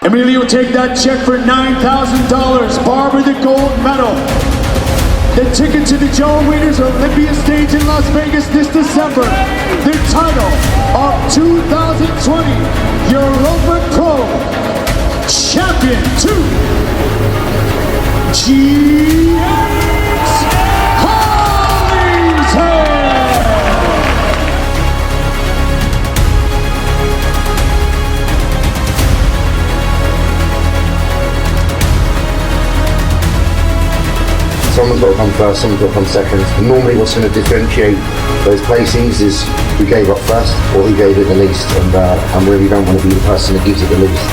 Emilio, take that check for $9,000. Barbara, the gold medal. The ticket to the Joe Wieners Olympia stage in Las Vegas this December. The title of 2020 Europa Pro Champion 2. Hollingshead. Someone's got to come first, someone's got to come second. Normally what's going to differentiate those placings is who gave up first or who gave it the least, and I really don't want to be the person that gives it the least.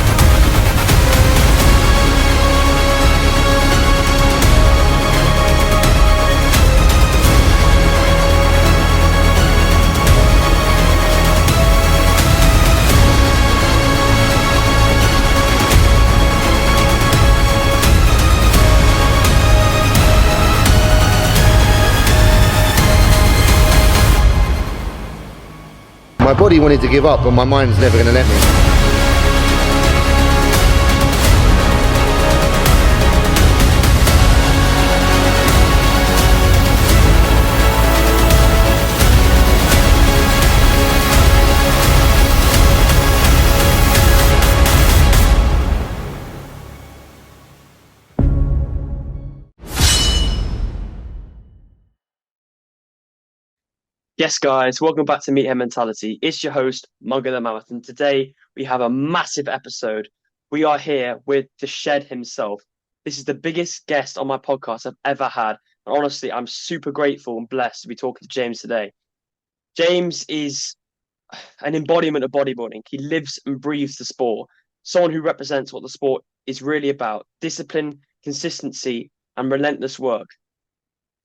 My body wanted to give up, but my mind's never going to let me. Yes, guys, welcome back to Meathead Mentality. It's your host, MungoTheMammoth, and today we have a massive episode. We are here with the Shed himself. This is the biggest guest on my podcast I've ever had. And honestly, I'm super grateful and blessed to be talking to James today. James is an embodiment of bodybuilding. He lives and breathes the sport. Someone who represents what the sport is really about: discipline, consistency, and relentless work.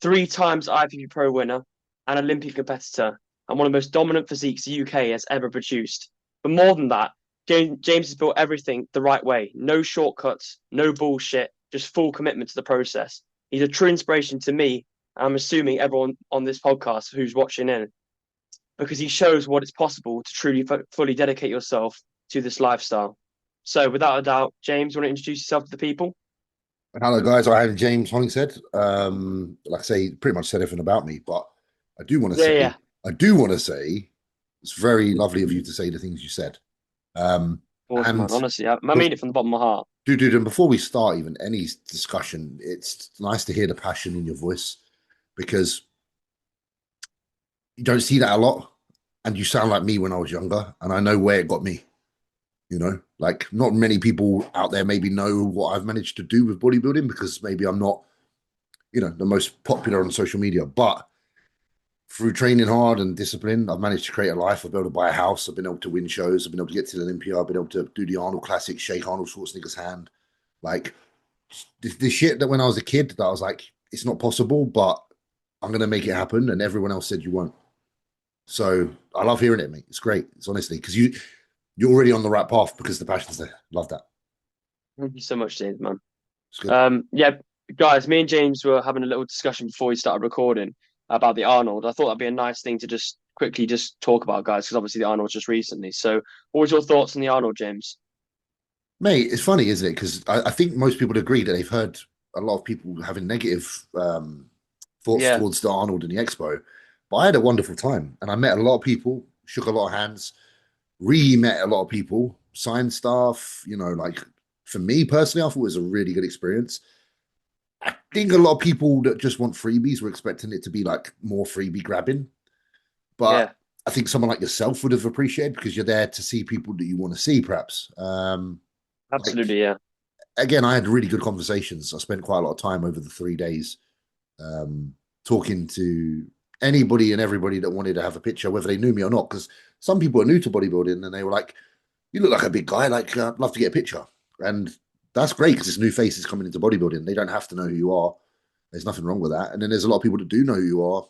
3 times IFBB Pro winner, an Olympian competitor, and one of the most dominant physiques the UK has ever produced. But more than that, James has built everything the right way. No shortcuts, no bullshit, just full commitment to the process. He's a true inspiration to me, and I'm assuming everyone on this podcast who's watching in, because he shows what it's possible to truly fully dedicate yourself to this lifestyle. So without a doubt, James, you want to introduce yourself to the people? Hello guys, I am James Hollingshead. Like I say, pretty much said everything about me, but I do want to say, it's very lovely of you to say the things you said. Awesome, man. Honestly, I mean it from the bottom of my heart. Dude, and before we start even any discussion, it's nice to hear the passion in your voice, because you don't see that a lot, and you sound like me when I was younger, and I know where it got me. You know, like not many people out there maybe know what I've managed to do with bodybuilding, because maybe I'm not, you know, the most popular on social media, but through training hard and discipline, I've managed to create a life. I've been able to buy a house. I've been able to win shows. I've been able to get to the Olympia. I've been able to do the Arnold Classic, shake Arnold Schwarzenegger's hand. Like the shit that when I was a kid that I was like, it's not possible, but I'm going to make it happen. And everyone else said you won't. So I love hearing it, mate. It's great. It's honestly, because you're already on the right path because the passion's there. Love that. Thank you so much, James, man. Yeah, guys, me and James were having a little discussion before we started recording about the Arnold. I thought that'd be a nice thing to just quickly just talk about, guys, because obviously the Arnold's just recently. So what was your thoughts on the Arnold, James? Mate, it's funny, isn't it? Because I think most people agree that they've heard a lot of people having negative thoughts towards the Arnold and the Expo. But I had a wonderful time, and I met a lot of people, shook a lot of hands, met a lot of people, signed stuff. You know, like for me personally, I thought it was a really good experience. I think a lot of people that just want freebies were expecting it to be like more freebie grabbing. But I think someone like yourself would have appreciated, because you're there to see people that you want to see, perhaps. Absolutely, yeah. Again, I had really good conversations. I spent quite a lot of time over the 3 days talking to anybody and everybody that wanted to have a picture, whether they knew me or not, because some people are new to bodybuilding and they were like, you look like a big guy, like I'd love to get a picture. And that's great, because it's new faces coming into bodybuilding. They don't have to know who you are. There's nothing wrong with that. And then there's a lot of people that do know who you are.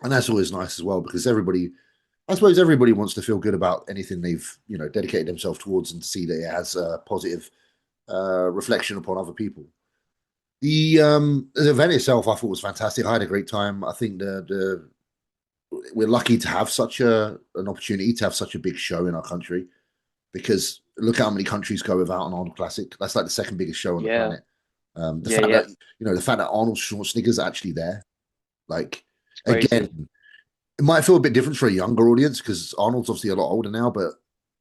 And that's always nice as well, because I suppose everybody wants to feel good about anything they've, you know, dedicated themselves towards, and to see that it has a positive reflection upon other people. The event itself, I thought, was fantastic. I had a great time. I think we're lucky to have such an opportunity to have such a big show in our country. because look how many countries go without an Arnold Classic. That's like the second biggest show on the Yeah. planet. The Yeah. fact Yeah. that the fact that Arnold Schwarzenegger's actually there, like It's crazy. again, it might feel a bit different for a younger audience because Arnold's obviously a lot older now. But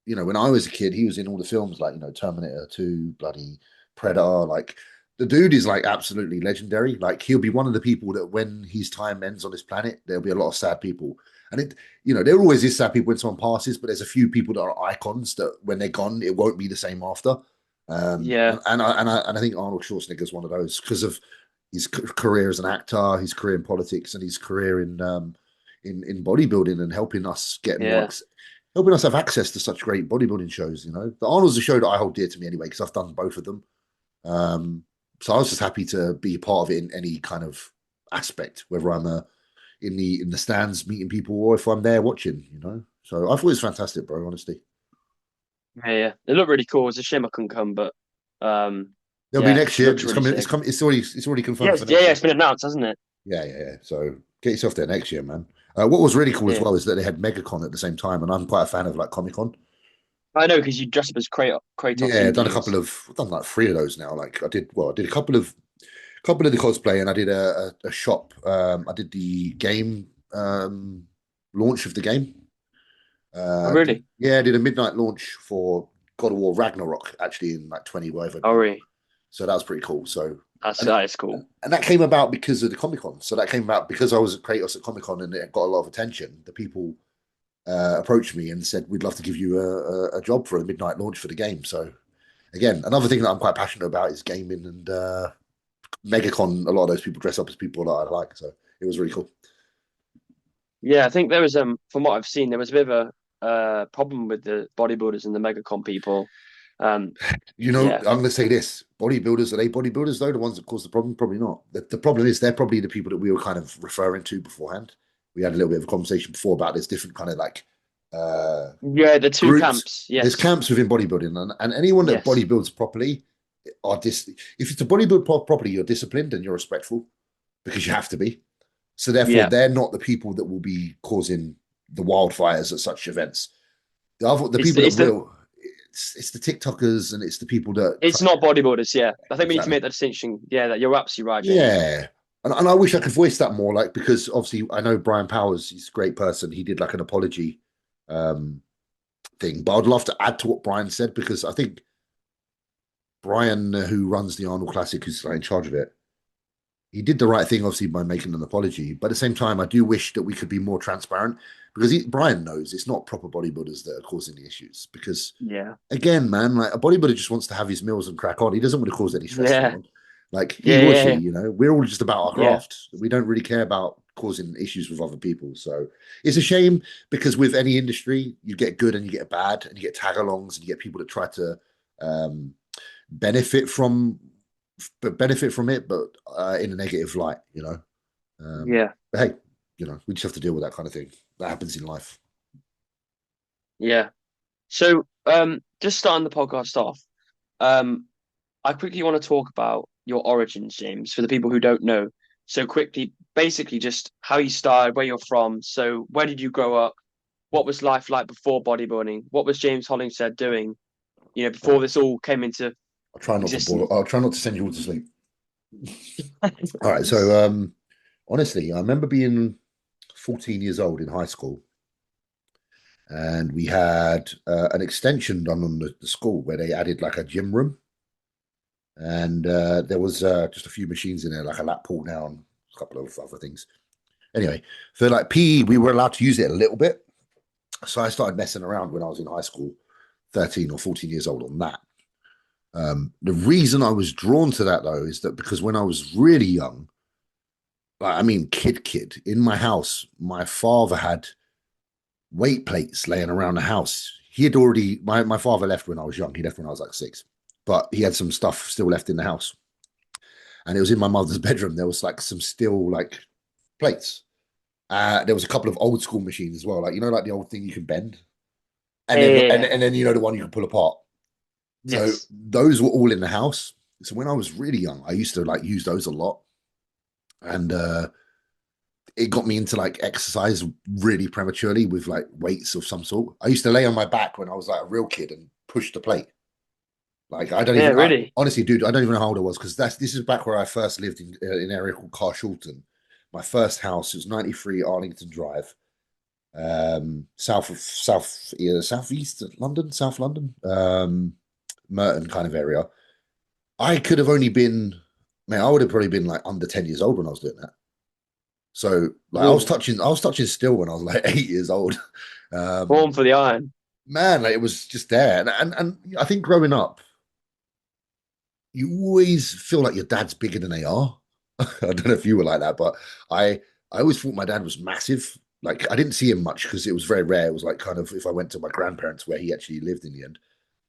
when I was a kid, he was in all the films like Terminator 2, bloody Predator. Like the dude is like absolutely legendary. Like he'll be one of the people that when his time ends on this planet, there'll be a lot of sad people. And there always is sad people when someone passes, but there's a few people that are icons that when they're gone, it won't be the same after. Yeah. And I think Arnold Schwarzenegger is one of those because of his career as an actor, his career in politics, and his career in bodybuilding and helping us get more, Yeah. helping us have access to such great bodybuilding shows. The Arnold's a show that I hold dear to me anyway because I've done both of them. So I was just happy to be a part of it in any kind of aspect, whether I'm in the stands meeting people or if I'm there watching. So I thought it was fantastic, bro. Honestly, Yeah. Yeah. It looked really cool. It's a shame I couldn't come, but there'll be yeah, next year. looks It's really coming. sick. It's already Yeah. confirmed for Yeah. next Yeah. year. It's been announced, hasn't it? Yeah. So get yourself there next year, man. What was really cool as Yeah. well is that they had MegaCon at the same time, and I'm quite a fan of like Comic Con. I know because you dress up as Kratos Yeah, I've done Indians. I've done like three of those now. Like I did a couple of the cosplay, and I did a shop. I did the game launch of the game. Oh, really? I did a midnight launch for God of War Ragnarok actually in like 20 whatever Oh, people. really? So that was pretty cool. So That is cool. and that came about because of the Comic Con. So that came about because I was at Kratos at Comic Con and it got a lot of attention. The people approached me and said, "We'd love to give you a job for a midnight launch for the game." So again, another thing that I'm quite passionate about is gaming and MegaCon. A lot of those people dress up as people that I like. So it was really cool. Yeah, I think there was from what I've seen, there was a bit of a problem with the bodybuilders and the megacon people. I'm Yeah. going to say this: bodybuilders, are they bodybuilders though? The ones that cause the problem? Probably not. The problem is they're probably the people that we were kind of referring to beforehand. We had a little bit of a conversation before about this different kind of like Yeah, the two groups. camps. There's Yes. camps within bodybuilding, and anyone that Yes. bodybuilds properly if it's a bodybuild properly, you're disciplined and you're respectful because you have to be. So therefore, Yeah. they're not the people that will be causing the wildfires at such events. The It's people it's that the will, it's the TikTokers and it's the people that it's not bodybuilders, yeah. I think we need to exactly. make that distinction. Yeah, that you're absolutely right, James. Yeah. And I wish I could voice that more, like because obviously I know Brian Powers, he's a great person. He did like an apology thing, but I'd love to add to what Brian said because I think Brian, who runs the Arnold Classic, who's like in charge of it, he did the right thing, obviously, by making an apology. But at the same time, I do wish that we could be more transparent because Brian knows it's not proper bodybuilders that are causing the issues. Because Yeah. again, man, like a bodybuilder just wants to have his meals and crack on. He doesn't want to cause any stress to Yeah. anyone. Like he Yeah, or yeah, she, yeah. we're all just about our Yeah. craft. We don't really care about causing issues with other people. So it's a shame because with any industry, you get good and you get bad, and you get tag-alongs and you get people that try to benefit from it, but in a negative light. Yeah. But hey, we just have to deal with that kind of thing. That happens in life. Yeah. So, just starting the podcast off, I quickly want to talk about your origins, James, for the people who don't know. So quickly, basically just how you started, where you're from. So where did you grow up? What was life like before bodybuilding? What was James Hollingshead doing, before this all came into I'll try not to existence? I'll try not to send you all to sleep. All right. So honestly, I remember being 14 years old in high school. And we had an extension done on the school where they added like a gym room. And there was just a few machines in there, like a lap pull down, a couple of other things. Anyway, for like PE, we were allowed to use it a little bit. So I started messing around when I was in high school, 13 or 14 years old on that. The reason I was drawn to that, though, is that because when I was really young, kid, in my house, my father had weight plates laying around the house. He had already, my father left when I was young. He left when I was like 6. But he had some stuff still left in the house. And it was in my mother's bedroom. There was like some still like plates. There was a couple of old school machines as well. Like, like the old thing you can bend. And then, and then the one you can pull apart. So Yes. those were all in the house. So when I was really young, I used to like use those a lot. And it got me into like exercise really prematurely with like weights of some sort. I used to lay on my back when I was like a real kid and push the plate. Like I don't Yeah, even really. honestly, dude, I don't even know how old I was because this is back where I first lived in an area called Carshalton. My first house was 93 Arlington Drive, southeast London, South London, Merton kind of area. I could have only been, man, I would have probably been like under 10 years old when I was doing that. So like Whoa. I was touching still when I was like 8 years old. Born for the iron. Man, like, it was just there. And I think growing up, you always feel like your dad's bigger than they are. I don't know if you were like that, but I always thought my dad was massive. Like I didn't see him much because it was very rare. It was like kind of if I went to my grandparents where he actually lived in the end.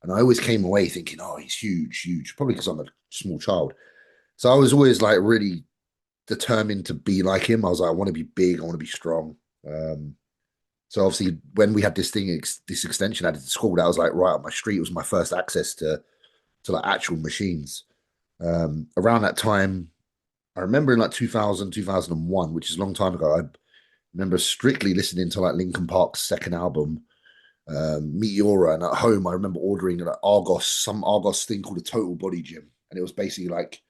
And I always came away thinking, oh, he's huge, huge. Probably because I'm a small child. So I was always like really determined to be like him. I was like, I want to be big, I want to be strong. So obviously, when we had this thing, this extension added to school, that was like right up my street. It was my first access to like actual machines. Around that time, I remember in like 2000, 2001, which is a long time ago. I remember strictly listening to like Linkin Park's second album, Meteora, and at home I remember ordering like some Argos thing called a Total Body Gym, and it was basically like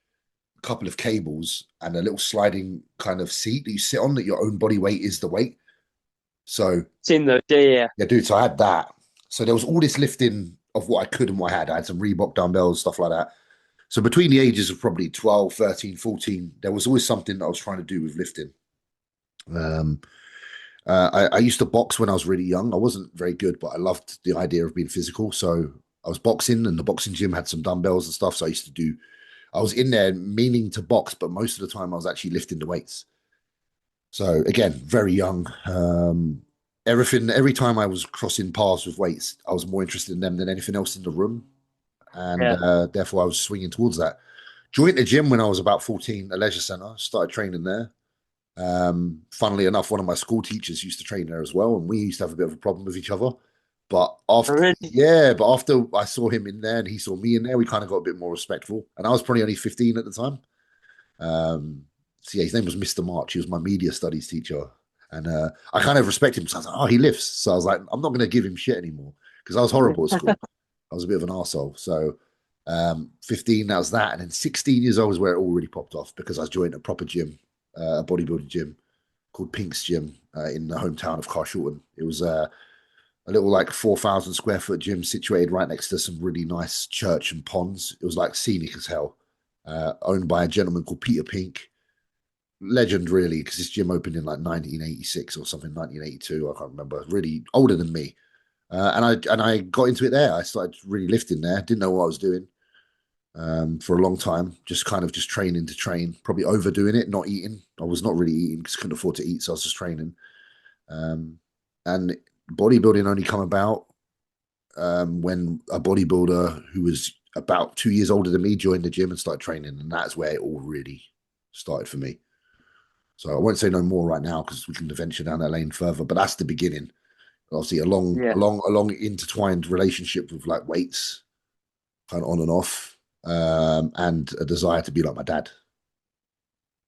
a couple of cables and a little sliding kind of seat that you sit on that your own body weight is the weight. So Seen the yeah. yeah, dude. So I had that. So there was all this lifting of what I could and what I had. I had some Reebok dumbbells, stuff like that. So between the ages of probably 12, 13, 14, there was always something that I was trying to do with lifting. Um, I used to box when I was really young. I wasn't very good, but I loved the idea of being physical. So I was boxing, and the boxing gym had some dumbbells and stuff. So I was in there meaning to box, but most of the time I was actually lifting the weights. So again, very young. Every time I was crossing paths with weights, I was more interested in them than anything else in the room. And Yeah. therefore I was swinging towards that. Joined a gym when I was about 14, a leisure center, started training there. Funnily enough, one of my school teachers used to train there as well, and we used to have a bit of a problem with each other. But Oh, after, really? yeah, but after I saw him in there and he saw me in there, we kind of got a bit more respectful. And I was probably only 15 at the time. So yeah, his name was Mr. March. He was my media studies teacher. And I kind of respect him. So I was like, oh, he lifts. So I was like, I'm not going to give him shit anymore because I was horrible at school. I was a bit of an arsehole. So 15, that was that. And then 16 years old was where it all really popped off because I joined a proper gym, a bodybuilding gym called Pink's Gym in the hometown of Carshalton. It was a little like 4,000 square foot gym situated right next to some really nice church and ponds. It was like scenic as hell, owned by a gentleman called Peter Pink. Legend, really, because this gym opened in like 1986 or something, 1982. I can't remember. Really older than me. And I got into it there. I started really lifting there. Didn't know what I was doing for a long time. Just kind of just training to train. Probably overdoing it, not eating. I was not really eating because I couldn't afford to eat, so I was just training. And bodybuilding only come about when a bodybuilder who was about 2 years older than me joined the gym and started training, and that's where it all really started for me. So I won't say no more right now because we can venture down that lane further. But that's the beginning. Obviously, Yeah. a long intertwined relationship with like weights, kind of on and off, and a desire to be like my dad.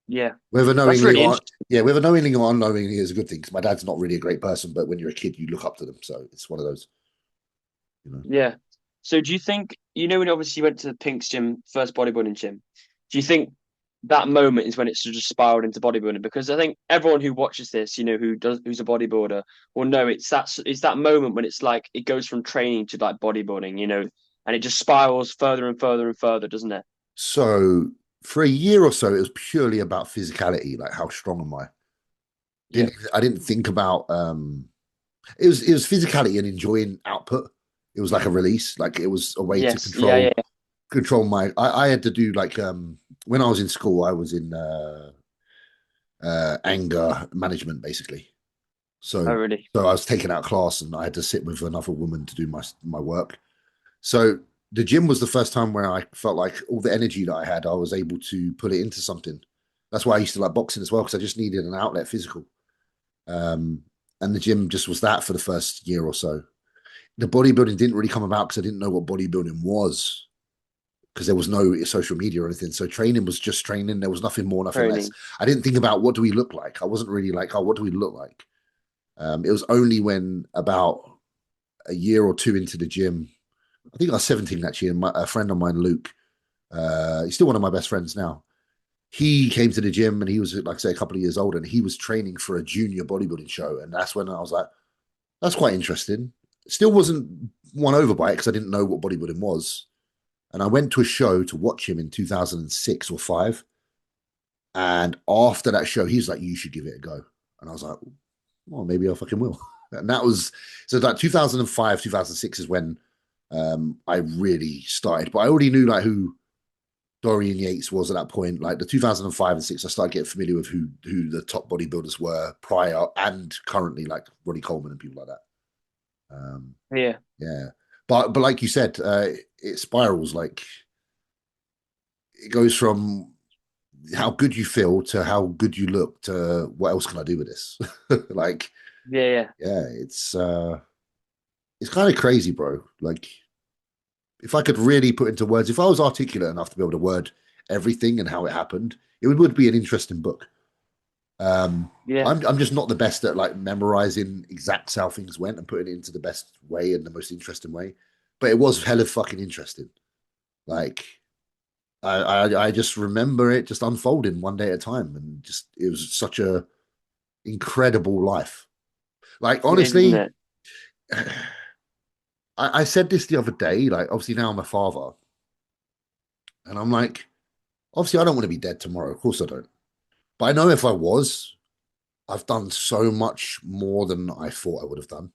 Yeah. Whether That's knowingly really or interesting. yeah, whether knowingly or unknowingly is a good thing because my dad's not really a great person, but when you're a kid, you look up to them. So it's one of those, you know. Yeah. So do you think, when you obviously went to Pink's gym, first bodybuilding gym, do you think that moment is when it sort of spiraled into bodybuilding? Because I think everyone who watches this, who's a bodybuilder will know it's that moment when it's like it goes from training to like bodybuilding, and it just spirals further and further and further, doesn't it? So for a year or so, it was purely about physicality, like how strong am I? Yeah. I didn't think about it was physicality and enjoying output. It was like a release, like it was a way to Yes. Yeah. Yeah. control my I had to do like when I was in school, I was in anger management basically. Oh, So really? so I was taking out class and I had to sit with another woman to do my work. So the gym was the first time where I felt like all the energy that I had, I was able to put it into something. That's why I used to like boxing as well, because I just needed an outlet physical. Um, and the gym just was that for the first year or so. The bodybuilding didn't really come about because I didn't know what bodybuilding was. because there was no social media or anything. So training was just training. There was nothing more, nothing less. Training. I didn't think about what do we look like. I wasn't really like, oh, what do we look like? It was only when about a year or two into the gym, I think I was 17 actually, and a friend of mine, Luke, he's still one of my best friends now. He came to the gym and he was, like I say, a couple of years older, and he was training for a junior bodybuilding show. And that's when I was like, that's quite interesting. Still wasn't won over by it because I didn't know what bodybuilding was. And I went to a show to watch him in 2006 or 5. And after that show, he's like, you should give it a go. And I was like, well, maybe I fucking will. And that was, so like 2005, 2006 is when I really started. But I already knew like who Dorian Yates was at that point. Like the 2005 and 6, I started getting familiar with who the top bodybuilders were prior and currently, like Ronnie Coleman and people like that. Yeah. But like you said, it spirals. Like it goes from how good you feel to how good you look to what else can I do with this? Like, Yeah. it's kind of crazy, bro. Like, if I could really put into words, if I was articulate enough to be able to word everything and how it happened, it would be an interesting book. I'm just not the best at like memorizing exact how things went and putting it into the best way and the most interesting way. But it was hella fucking interesting. Like, I just remember it just unfolding one day at a time, and just it was such a incredible life. Like, honestly, I said this the other day. Like, obviously now I'm a father, and I'm like, obviously I don't want to be dead tomorrow. Of course I don't. But I know if I was, I've done so much more than I thought I would have done.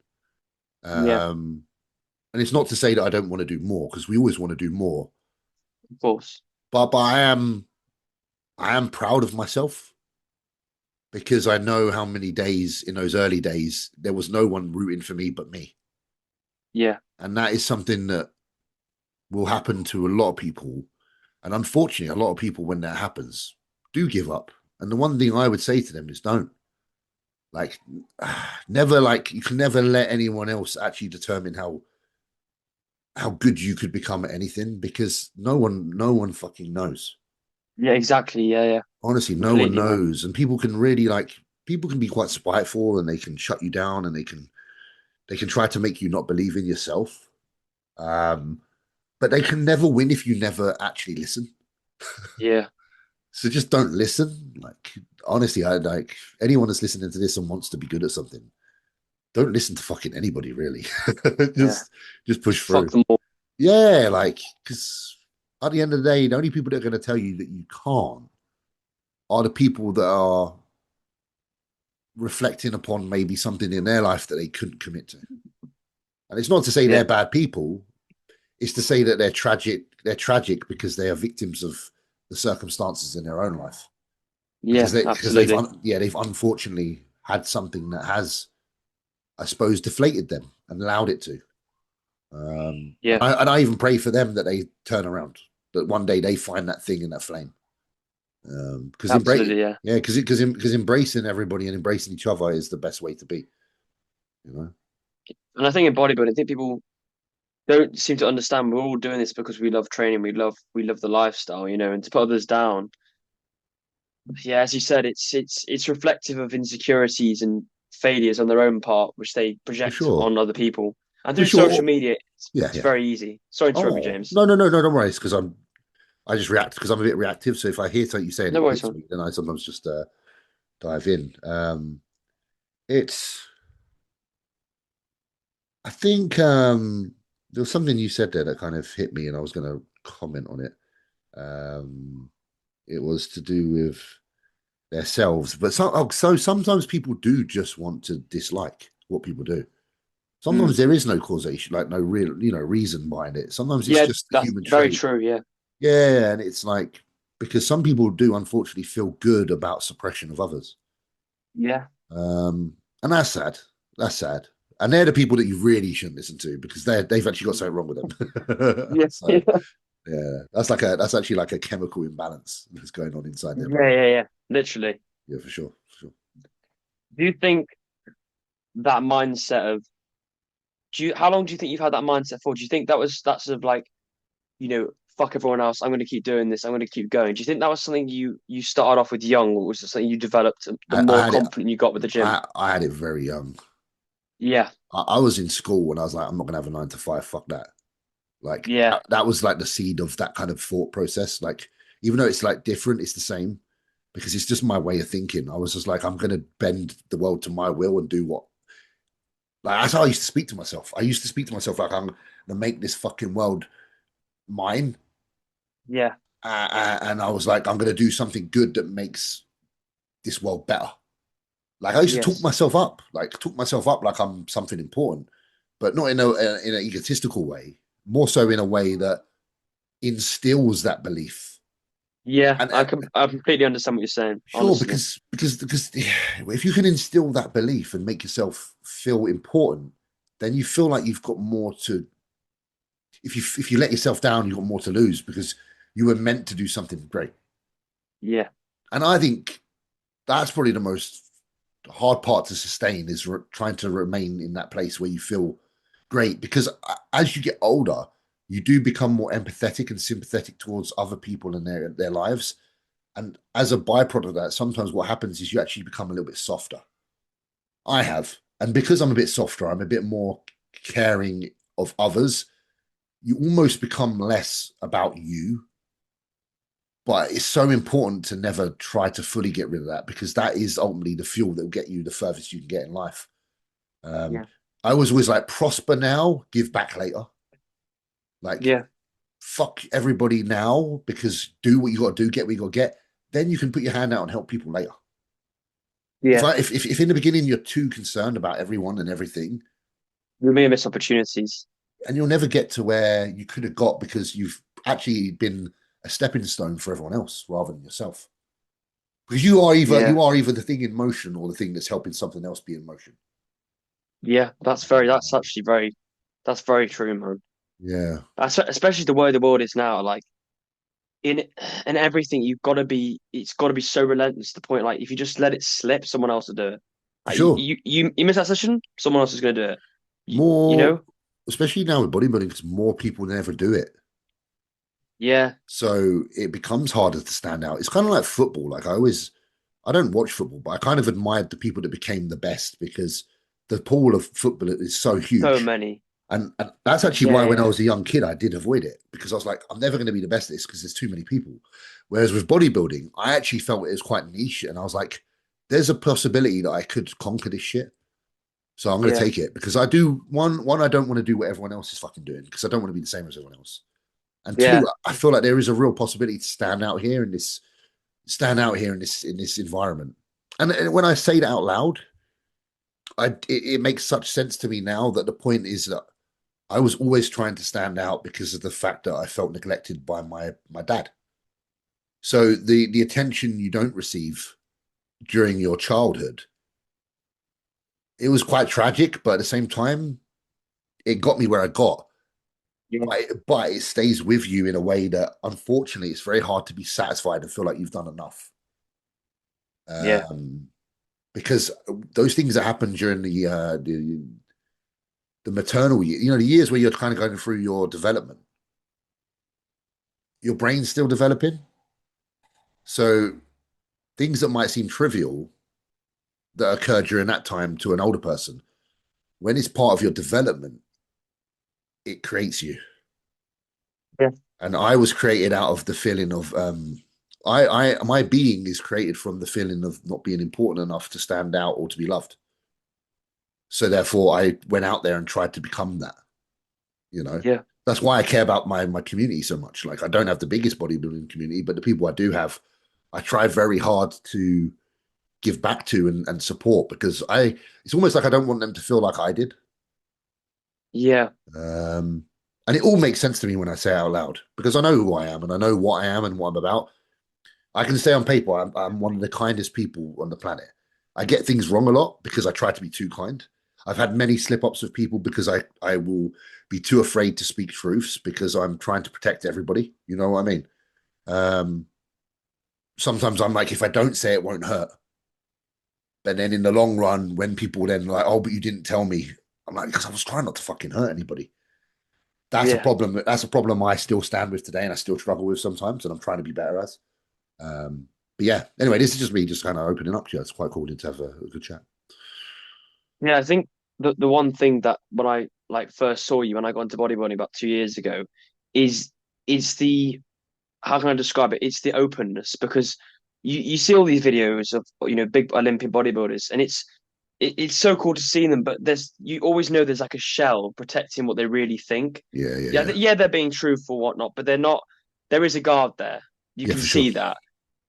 And it's not to say that I don't want to do more, because we always want to do more. Of course. But I am proud of myself, because I know how many days in those early days there was no one rooting for me but me. Yeah. And that is something that will happen to a lot of people. And unfortunately, a lot of people, when that happens, do give up. And the one thing I would say to them is don't. Like, never, like, you can never let anyone else actually determine how good you could become at anything, because no one fucking knows. Yeah, exactly. Yeah. Honestly, no one knows. And people can really, like, people can be quite spiteful, and they can shut you down, and they can try to make you not believe in yourself. But they can never win if you never actually listen. Yeah. So just don't listen. Like, honestly, I like anyone that's listening to this and wants to be good at something, don't listen to fucking anybody, really. just push through. Fuck them all. Yeah, like, because at the end of the day, the only people that are going to tell you that you can't are the people that are reflecting upon maybe something in their life that they couldn't commit to. And it's not to say they're bad people. It's to say that they're tragic. They're tragic because they are victims of the circumstances in their own life. Yeah, absolutely. They've unfortunately had something that has, I suppose, deflated them and allowed it to. And I even pray for them that they turn around, that one day they find that thing in that flame. Because embracing everybody and embracing each other is the best way to be. You know. And I think in bodybuilding, I think people don't seem to understand we're all doing this because we love training, we love the lifestyle, you know, and to put others down. Yeah, as you said, it's reflective of insecurities and failures on their own part, which they project on other people. And through social media, it's very easy. Sorry to interrupt you, James. No, don't worry. It's because I just react because I'm a bit reactive. So if I hear something you say and it hits me, then I sometimes just dive in. I think there was something you said there that kind of hit me, and I was going to comment on it. It was to do with themselves, but so sometimes people do just want to dislike what people do. Sometimes there is no causation, like no real, reason behind it. Sometimes it's just the human trait. Very true. Yeah, and it's like, because some people do unfortunately feel good about suppression of others. Yeah. And that's sad. That's sad. And they're the people that you really shouldn't listen to, because they've actually got something wrong with them. That's actually like a chemical imbalance that's going on inside their brain. Yeah. Literally. Yeah, for sure. Do you think that mindset of how long do you think you've had that mindset for? Do you think that's sort of like fuck everyone else. I'm going to keep doing this. I'm going to keep going. Do you think that was something you started off with young, or was it something you developed the I more had it. confident you got with the gym? I had it very young. Yeah, I was in school and I was like, I'm not gonna have a 9 to 5. Fuck that. Like yeah, that was like the seed of that kind of thought process. Like even though it's like different, it's the same because it's just my way of thinking. I was just like, I'm gonna bend the world to my will and do what. Like that's how I used to speak to myself. I used to speak to myself like I'm gonna make this fucking world mine. yeah, And I was like, I'm gonna do something good that makes this world better. Like I used to yes, talk myself up like I'm something important, but not in an egotistical way. More so in a way that instills that belief. yeah. And I completely understand what you're saying. sure, Honestly, because if you can instill that belief and make yourself feel important, then you feel like you've got more to. If you let yourself down, you've got more to lose because you were meant to do something great. yeah, And I think that's probably the most hard part to sustain is trying to remain in that place where you feel great because as you get older you do become more empathetic and sympathetic towards other people and their lives, and as a byproduct of that sometimes what happens is you actually become a little bit softer. I have, and because I'm a bit softer, I'm a bit more caring of others. You almost become less about you, but it's so important to never try to fully get rid of that because that is ultimately the fuel that will get you the furthest you can get in life. Um, yeah, I was always like, prosper now, give back later. Like, yeah, fuck everybody now because do what you got to do, get what you got to get. Then you can put your hand out and help people later. yeah. If in the beginning you're too concerned about everyone and everything, You may miss opportunities. and you'll never get to where you could have got because you've actually been a stepping stone for everyone else rather than yourself. Because Yeah, you are either the thing in motion or the thing that's helping something else be in motion. yeah. That's actually that's very true, man. Yeah, Especially the way the world is now. Like in in everything, it's got to be so relentless to the point. Like if you just let it slip, someone else will do it. for Like sure. you miss that session, someone else is going to do it. You More, know? especially now with bodybuilding, because more people never do it. Yeah, So it becomes harder to stand out. It's kind of like football. I don't watch football, but I kind of admired the people that became the best because the pool of football is so so huge. many. And that's actually Yeah, why when I yeah, was a young kid, I did avoid it because I was like, I'm never going to be the best at this because there's too many people. Whereas with bodybuilding, I actually felt it was quite niche. And I was like, there's a possibility that I could conquer this shit. So I'm going to yeah, take it because I don't want to do what everyone else is fucking doing because I don't want to be the same as everyone else. And yeah, two, I feel like there is a real possibility to stand out here in this environment. And when I say that out loud, it makes such sense to me now that the point is that I was always trying to stand out because of the fact that I felt neglected by my dad. So the attention you don't receive during your childhood, it was quite tragic, but at the same time, it got me where I got. yeah, But it stays with you in a way that unfortunately it's very hard to be satisfied and feel like you've done enough. yeah, Um, because those things that happen during the maternal year, the years where you're kind of going through your development, your brain's still developing. So things that might seem trivial that occur during that time to an older person, when it's part of your development, it creates you. yeah, And I was created out of the feeling of my being is created from the feeling of not being important enough to stand out or to be loved. So therefore I went out there and tried to become that, you know. yeah, That's why I care about my community so much. Like I don't have the biggest bodybuilding community, but the people I do have, I try very hard to give back to and support because it's almost like I don't want them to feel like I did. yeah, Um, and it all makes sense to me when I say it out loud because I know who I am and I know what I am and what I'm about. I can say on paper, I'm one of the kindest people on the planet. I get things wrong a lot because I try to be too kind. I've had many slip ups with people because I will be too afraid to speak truths because I'm trying to protect everybody. You know what I mean? Um, Sometimes I'm like, if I don't say it, won't hurt. But then in the long run, when people then like, oh, but you didn't tell me, I'm like, because I was trying not to fucking hurt anybody. That's a Yeah. problem. That's a problem I still stand with today, and I still struggle with sometimes, and I'm trying to be better as. But yeah, anyway, this is just me just kind of opening up to you. It's quite cool to have a good chat. Yeah, I think the one thing that when I like first saw you when I got into bodybuilding about 2 years ago is the how can I describe it? It's the openness because you see all these videos of big Olympian bodybuilders and it's so cool to see them, but you always know there's like a shell protecting what they really think. Yeah, yeah, Yeah, yeah, yeah, they're being truthful, whatnot, but they're not. There is a guard there. You yeah, can for sure. see that.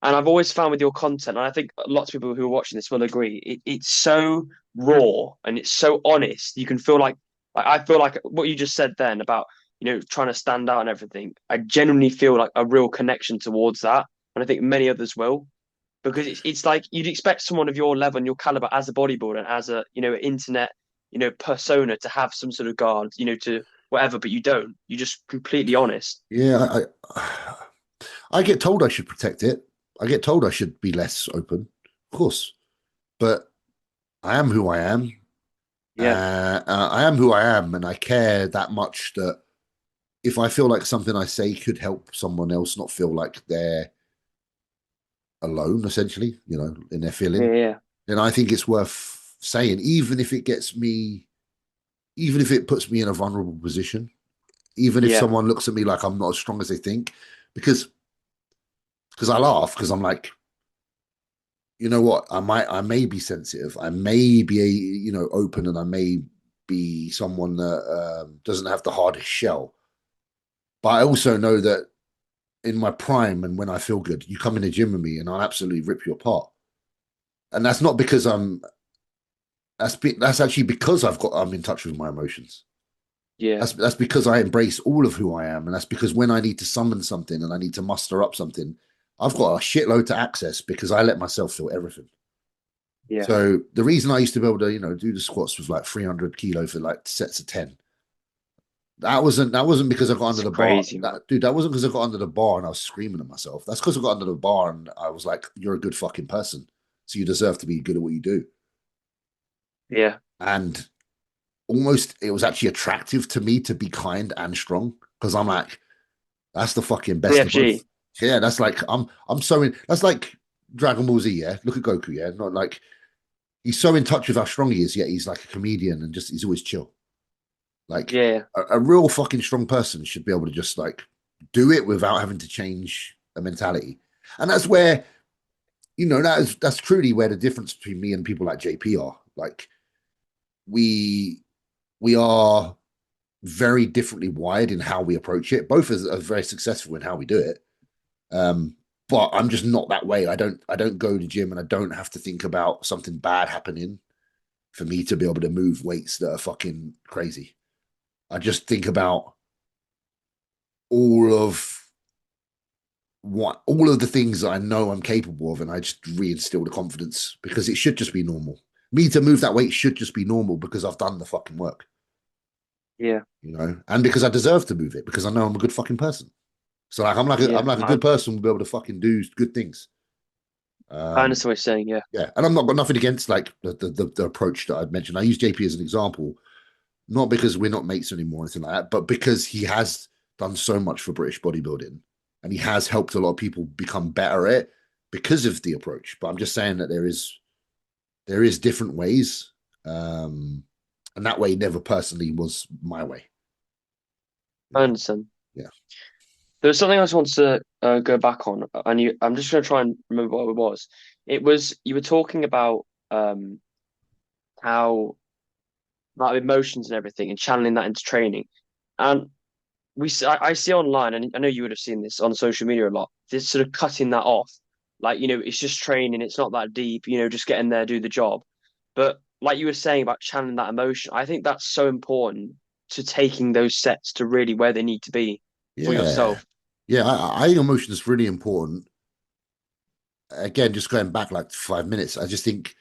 And I've always found with your content, and I think lots of people who are watching this will agree, it's so raw and it's so honest. You can feel like I feel like what you just said then about, trying to stand out and everything. I genuinely feel like a real connection towards that. And I think many others will. Because it's like you'd expect someone of your level and your caliber as a bodybuilder and as a, internet, persona to have some sort of guard, to whatever, but you don't. You're just completely honest. Yeah, I get told I should protect it. I get told I should be less open, of course, but I am who I am. Yeah. I am who I am, and I care that much that if I feel like something I say could help someone else not feel like they're alone, essentially, in their Yeah. feeling, Yeah. then I think it's worth saying, even if even if it puts me in a vulnerable position, even if Yeah. someone looks at me like I'm not as strong as they think, because I laugh because I'm like, you know what, I may be sensitive, I may be open, and I may be someone that doesn't have the hardest shell, but I also know that in my prime and when I feel good, you come in the gym with me and I'll absolutely rip you apart. And that's not because that's actually because I'm in touch with my emotions. Yeah. That's because I embrace all of who I am, and that's because when I need to summon something and I need to muster up something, I've got a shitload to access because I let myself feel everything. Yeah. So the reason I used to be able to, do the squats with like 300 kilo for like sets of 10. That wasn't because I got It's under the bar. crazy, man. That wasn't because I got under the bar and I was screaming at myself. That's because I got under the bar and I was like, "You're a good fucking person, so you deserve to be good at what you do." Yeah. And almost, it was actually attractive to me to be kind and strong because I'm like, that's the fucking best of both. BFG. Yeah, that's like I'm so in. That's like Dragon Ball Z. Yeah, look at Goku. Yeah, not like he's so in touch with how strong he is. Yet he's like a comedian and just he's always chill. Like Yeah. a real fucking strong person should be able to just like do it without having to change a mentality. And that's where, that's truly where the difference between me and people like JP are. Like we we are very differently wired in how we approach it. Both are very successful in how we do it. But I'm just not that way. I don't go to gym and I don't have to think about something bad happening for me to be able to move weights that are fucking crazy. I just think about all of all of the things that I know I'm capable of, and I just reinstill the confidence because it should just be normal. Me to move that weight should just be normal because I've done the fucking work, Yeah. and because I deserve to move it because I know I'm a good fucking person. So like I'm Yeah. like a good person will be able to fucking do good things. I Um, understand what you're saying. Yeah. yeah, and I'm not got nothing against like the approach that I've mentioned. I use JP as an example, not because we're not mates anymore or anything like that, but because he has done so much for British bodybuilding and he has helped a lot of people become better at it because of the approach. But I'm just saying that there is different ways, and that way never personally was my way. I understand. Yeah. There's something I just wanted to go back on, and I'm just going to try and remember what it was. It was you were talking about how like emotions and everything, and channeling that into training. And I see online, and I know you would have seen this on social media a lot. This sort of cutting that off, like it's just training. It's not that deep. Just get in there, do the job. But like you were saying about channeling that emotion, I think that's so important to taking those sets to really where they need to be for Yeah. yourself. Yeah. I think emotion is really important. Again, just going back like 5 minutes, I just think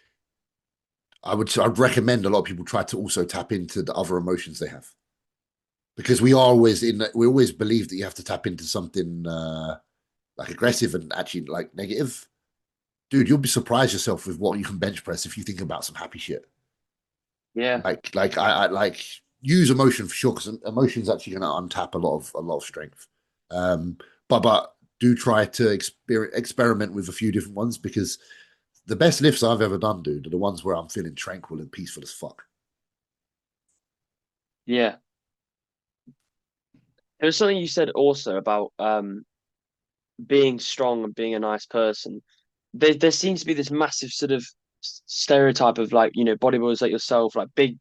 I'd recommend a lot of people try to also tap into the other emotions they have because we always believe that you have to tap into something like aggressive and actually like negative. Dude, you'll be surprised yourself with what you can bench press if you think about some happy shit. Yeah. Like I like use emotion for sure, because emotion is actually going to untap a lot of strength. But do try to experiment with a few different ones, because the best lifts I've ever done, dude, are the ones where I'm feeling tranquil and peaceful as fuck. Yeah. There was something you said also about being strong and being a nice person. There seems to be this massive sort of stereotype of like, bodybuilders like yourself, like big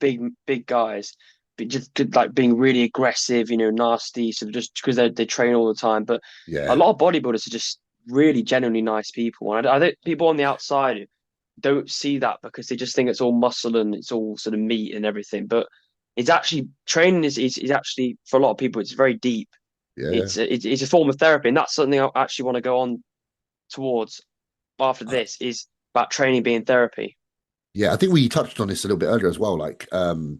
guys, but just like being really aggressive, nasty, sort of just because they train all the time. But a Yeah, lot of bodybuilders are just really genuinely nice people, and I think people on the outside don't see that because they just think it's all muscle and it's all sort of meat and everything. But it's actually training is actually, for a lot of people, it's very deep. yeah. It's a form of therapy, and that's something I actually want to go on towards after this, is about training being therapy. Yeah, I think we touched on this a little bit earlier as well. Like,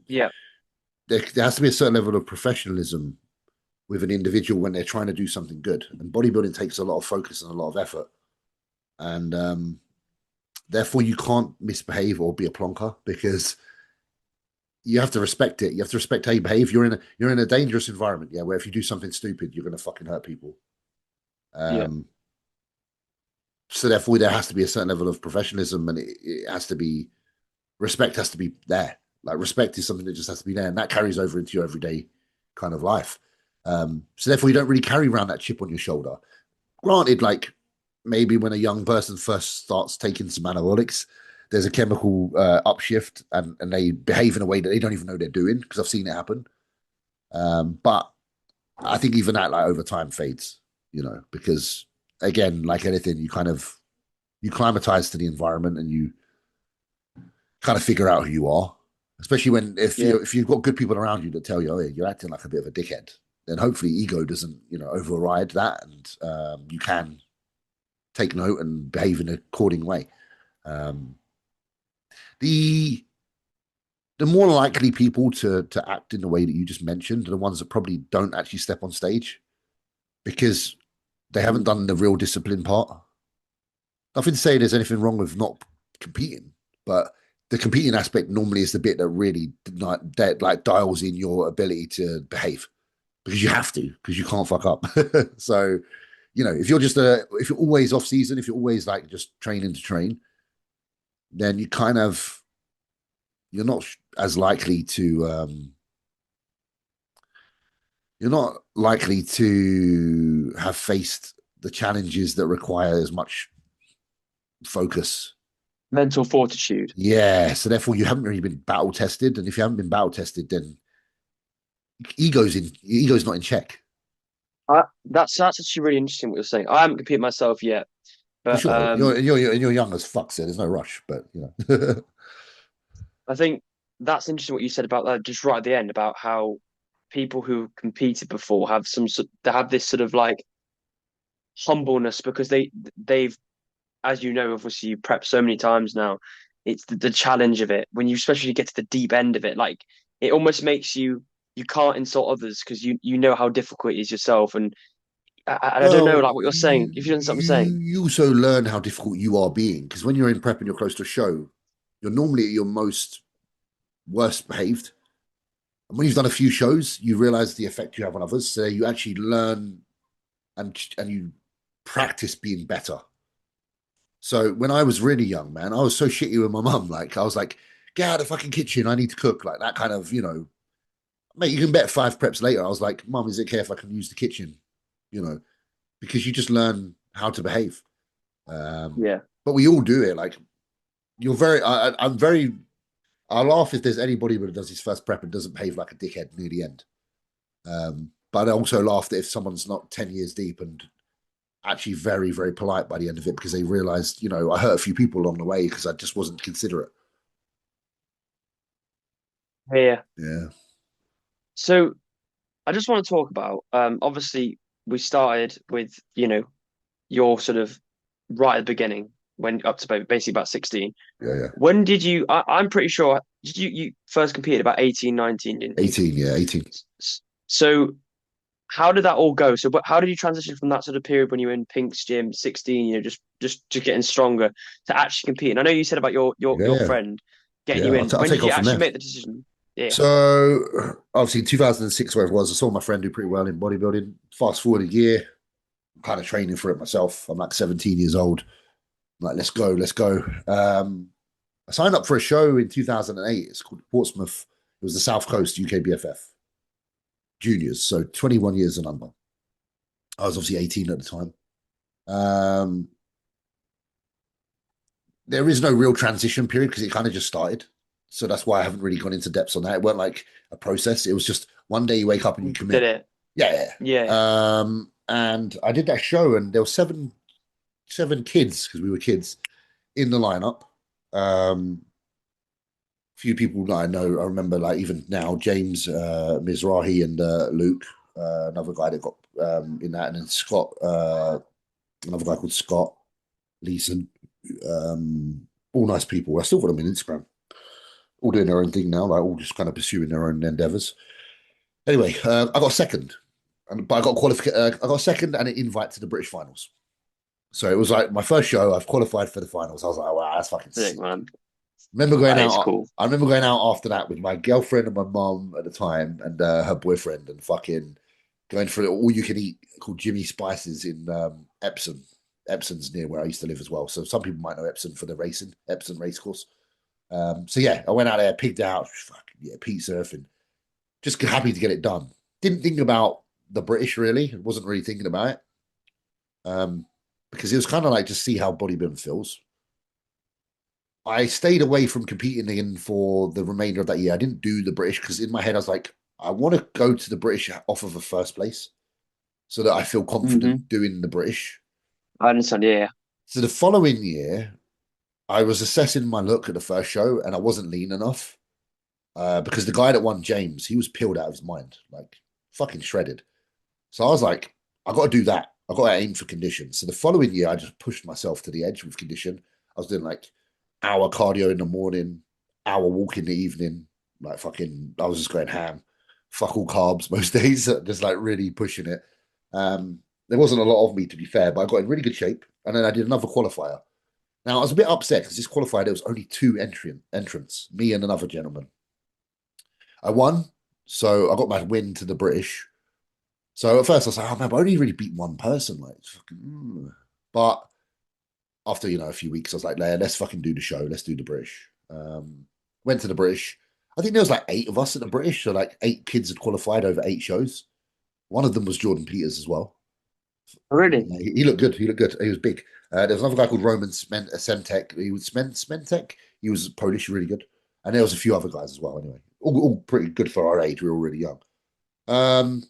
Yeah, there has to be a certain level of professionalism with an individual when they're trying to do something good. And bodybuilding takes a lot of focus and a lot of effort. And therefore, you can't misbehave or be a plonker, because you have to respect it. You have to respect how you behave. You're in a dangerous environment, yeah, where if you do something stupid, you're going to fucking hurt people. yeah, So therefore, there has to be a certain level of professionalism, and it has to be, respect has to be there. Like, respect is something that just has to be there, and that carries over into your everyday kind of life. So therefore, you don't really carry around that chip on your shoulder. Granted, like, maybe when a young person first starts taking some anabolics, there's a chemical upshift, and they behave in a way that they don't even know they're doing, because I've seen it happen. But I think even that, like, over time fades, because again, like anything, you climatize to the environment, and you kind of figure out who you are. Especially when if yeah, you've got good people around you that tell you, oh, yeah, you're acting like a bit of a dickhead, then hopefully ego doesn't override that, and you can take note and behave in an according way. Um, the the more likely people to act in the way that you just mentioned are the ones that probably don't actually step on stage, because they haven't done the real discipline part. Nothing to say there's anything wrong with not competing, but the competing aspect normally is the bit that really that dials in your ability to behave, because you have to, because you can't fuck up. So, if you're always off season, if you're always like just training to train, then you're not as likely to you're not likely to have faced the challenges that require as much focus. mental fortitude. Yeah, so therefore you haven't really been battle tested, and if you haven't been battle tested, then ego's not in check. That's actually really interesting what you're saying. I haven't competed myself yet, For but sure, you're young as fuck, so there's no rush. But I think that's interesting what you said about that just right at the end, about how people who competed before they have this sort of like humbleness because they've, as you know, obviously you prep so many times now. It's the challenge of it when you especially get to the deep end of it. Like, it almost makes you can't insult others because you know how difficult it is yourself. And I don't know, well, like what you're saying. If you understand what I'm saying, you also learn how difficult you are being, because when you're in prep and you're close to a show, you're normally at your most worst behaved. And when you've done a few shows, you realize the effect you have on others. So you actually learn and you practice being better. So when I was really young, man, I was so shitty with my mum. Like, I was like, get out of the fucking kitchen. I need to cook. Like, that kind of, mate, you can bet 5 preps later. I was like, Mum, is it okay if I can use the kitchen? Because you just learn how to behave. yeah. But we all do it. Like, I'm very, I laugh if there's anybody that does his first prep and doesn't behave like a dickhead near the end. But I also laugh that if someone's not 10 years deep and actually very, very polite by the end of it, because they realized, I hurt a few people along the way because I just wasn't considerate. Yeah. Yeah. So I just want to talk about, obviously we started with, your sort of right at the beginning, when up to basically about 16. Yeah. Yeah. When did I'm pretty sure, did you first compete about 18, 19, didn't you? 18. Yeah. 18. So how did that all go? So how did you transition from that sort of period when you were in Pink's gym, 16, just getting stronger, to actually competing? I know you said about your Yeah. friend getting Yeah. you in. I'll When did take you off from actually there. make the decision? Yeah. So obviously in 2006, where it was, I saw my friend do pretty well in bodybuilding. Fast forward a year, I'm kind of training for it myself. I'm like 17 years old. I'm like, let's go, let's go. I signed up for a show in 2008. It's called Portsmouth. It was the South Coast UKBFF juniors, so 21 years and under. I was obviously 18 at the time. There is no real transition period because it kind of just started. So that's why I haven't really gone into depths on that. It weren't like a process. It was just one day you wake up and you commit. Did it? Yeah, Yeah. yeah. And I did that show, and there were seven kids because we were kids in the lineup. Few people that I know, I remember like even now, James Mizrahi and Luke, another guy that got in that, and then Scott, another guy called Scott Leeson. All nice people. I still got them in Instagram. All doing their own thing now, like all just kind of pursuing their own endeavors. Anyway, I got second, but I got I got second and an invite to the British finals. So it was like my first show. I've qualified for the finals. I was like, wow, that's fucking sick, Man. Remember going That out. is cool. I remember going out after that with my girlfriend and my mum at the time, and her boyfriend, and fucking going for all you can eat called Jimmy Spices in Epsom. Epsom's near where I used to live as well. So some people might know Epsom for the racing, Epsom racecourse. So yeah, I went out there, pigged out, fucking yeah, Pete surfing, just happy to get it done. Didn't think about the British really. Wasn't really thinking about it. Because it was kind of like just see how bodybuilding feels. I stayed away from competing in for the remainder of that year. I didn't do the British because in my head I was like, I want to go to the British off of a first place so that I feel confident doing the British. I understand. Yeah. So the following year, I was assessing my look at the first show and I wasn't lean enough because the guy that won, James, he was peeled out of his mind, like fucking shredded. So I was like, I got to do that. I got to aim for condition. So the following year, I just pushed myself to the edge with condition. I was doing like hour cardio in the morning, hour walk in the evening. Like fucking, I was just going ham. Fuck all carbs most days, just like really pushing it. There wasn't a lot of me, to be fair, but I got in really good shape. And then I did another qualifier. Now, I was a bit upset because this qualifier, there was only two entrants, me and another gentleman. I won, so I got my win to the British. So at first I was like, oh man, I only really beat one person. Like, fucking, But after, a few weeks, I was like, let's fucking do the show. Let's do the British. Went to the British. I think there was like 8 of us at the British. So like 8 kids had qualified over 8 shows. One of them was Jordan Peters as well. Really? He looked good. He looked good. He was big. There was another guy called Roman Semtek. He was Smentek. He was Polish, really good. And there was a few other guys as well. Anyway, all pretty good for our age. We were all really young. And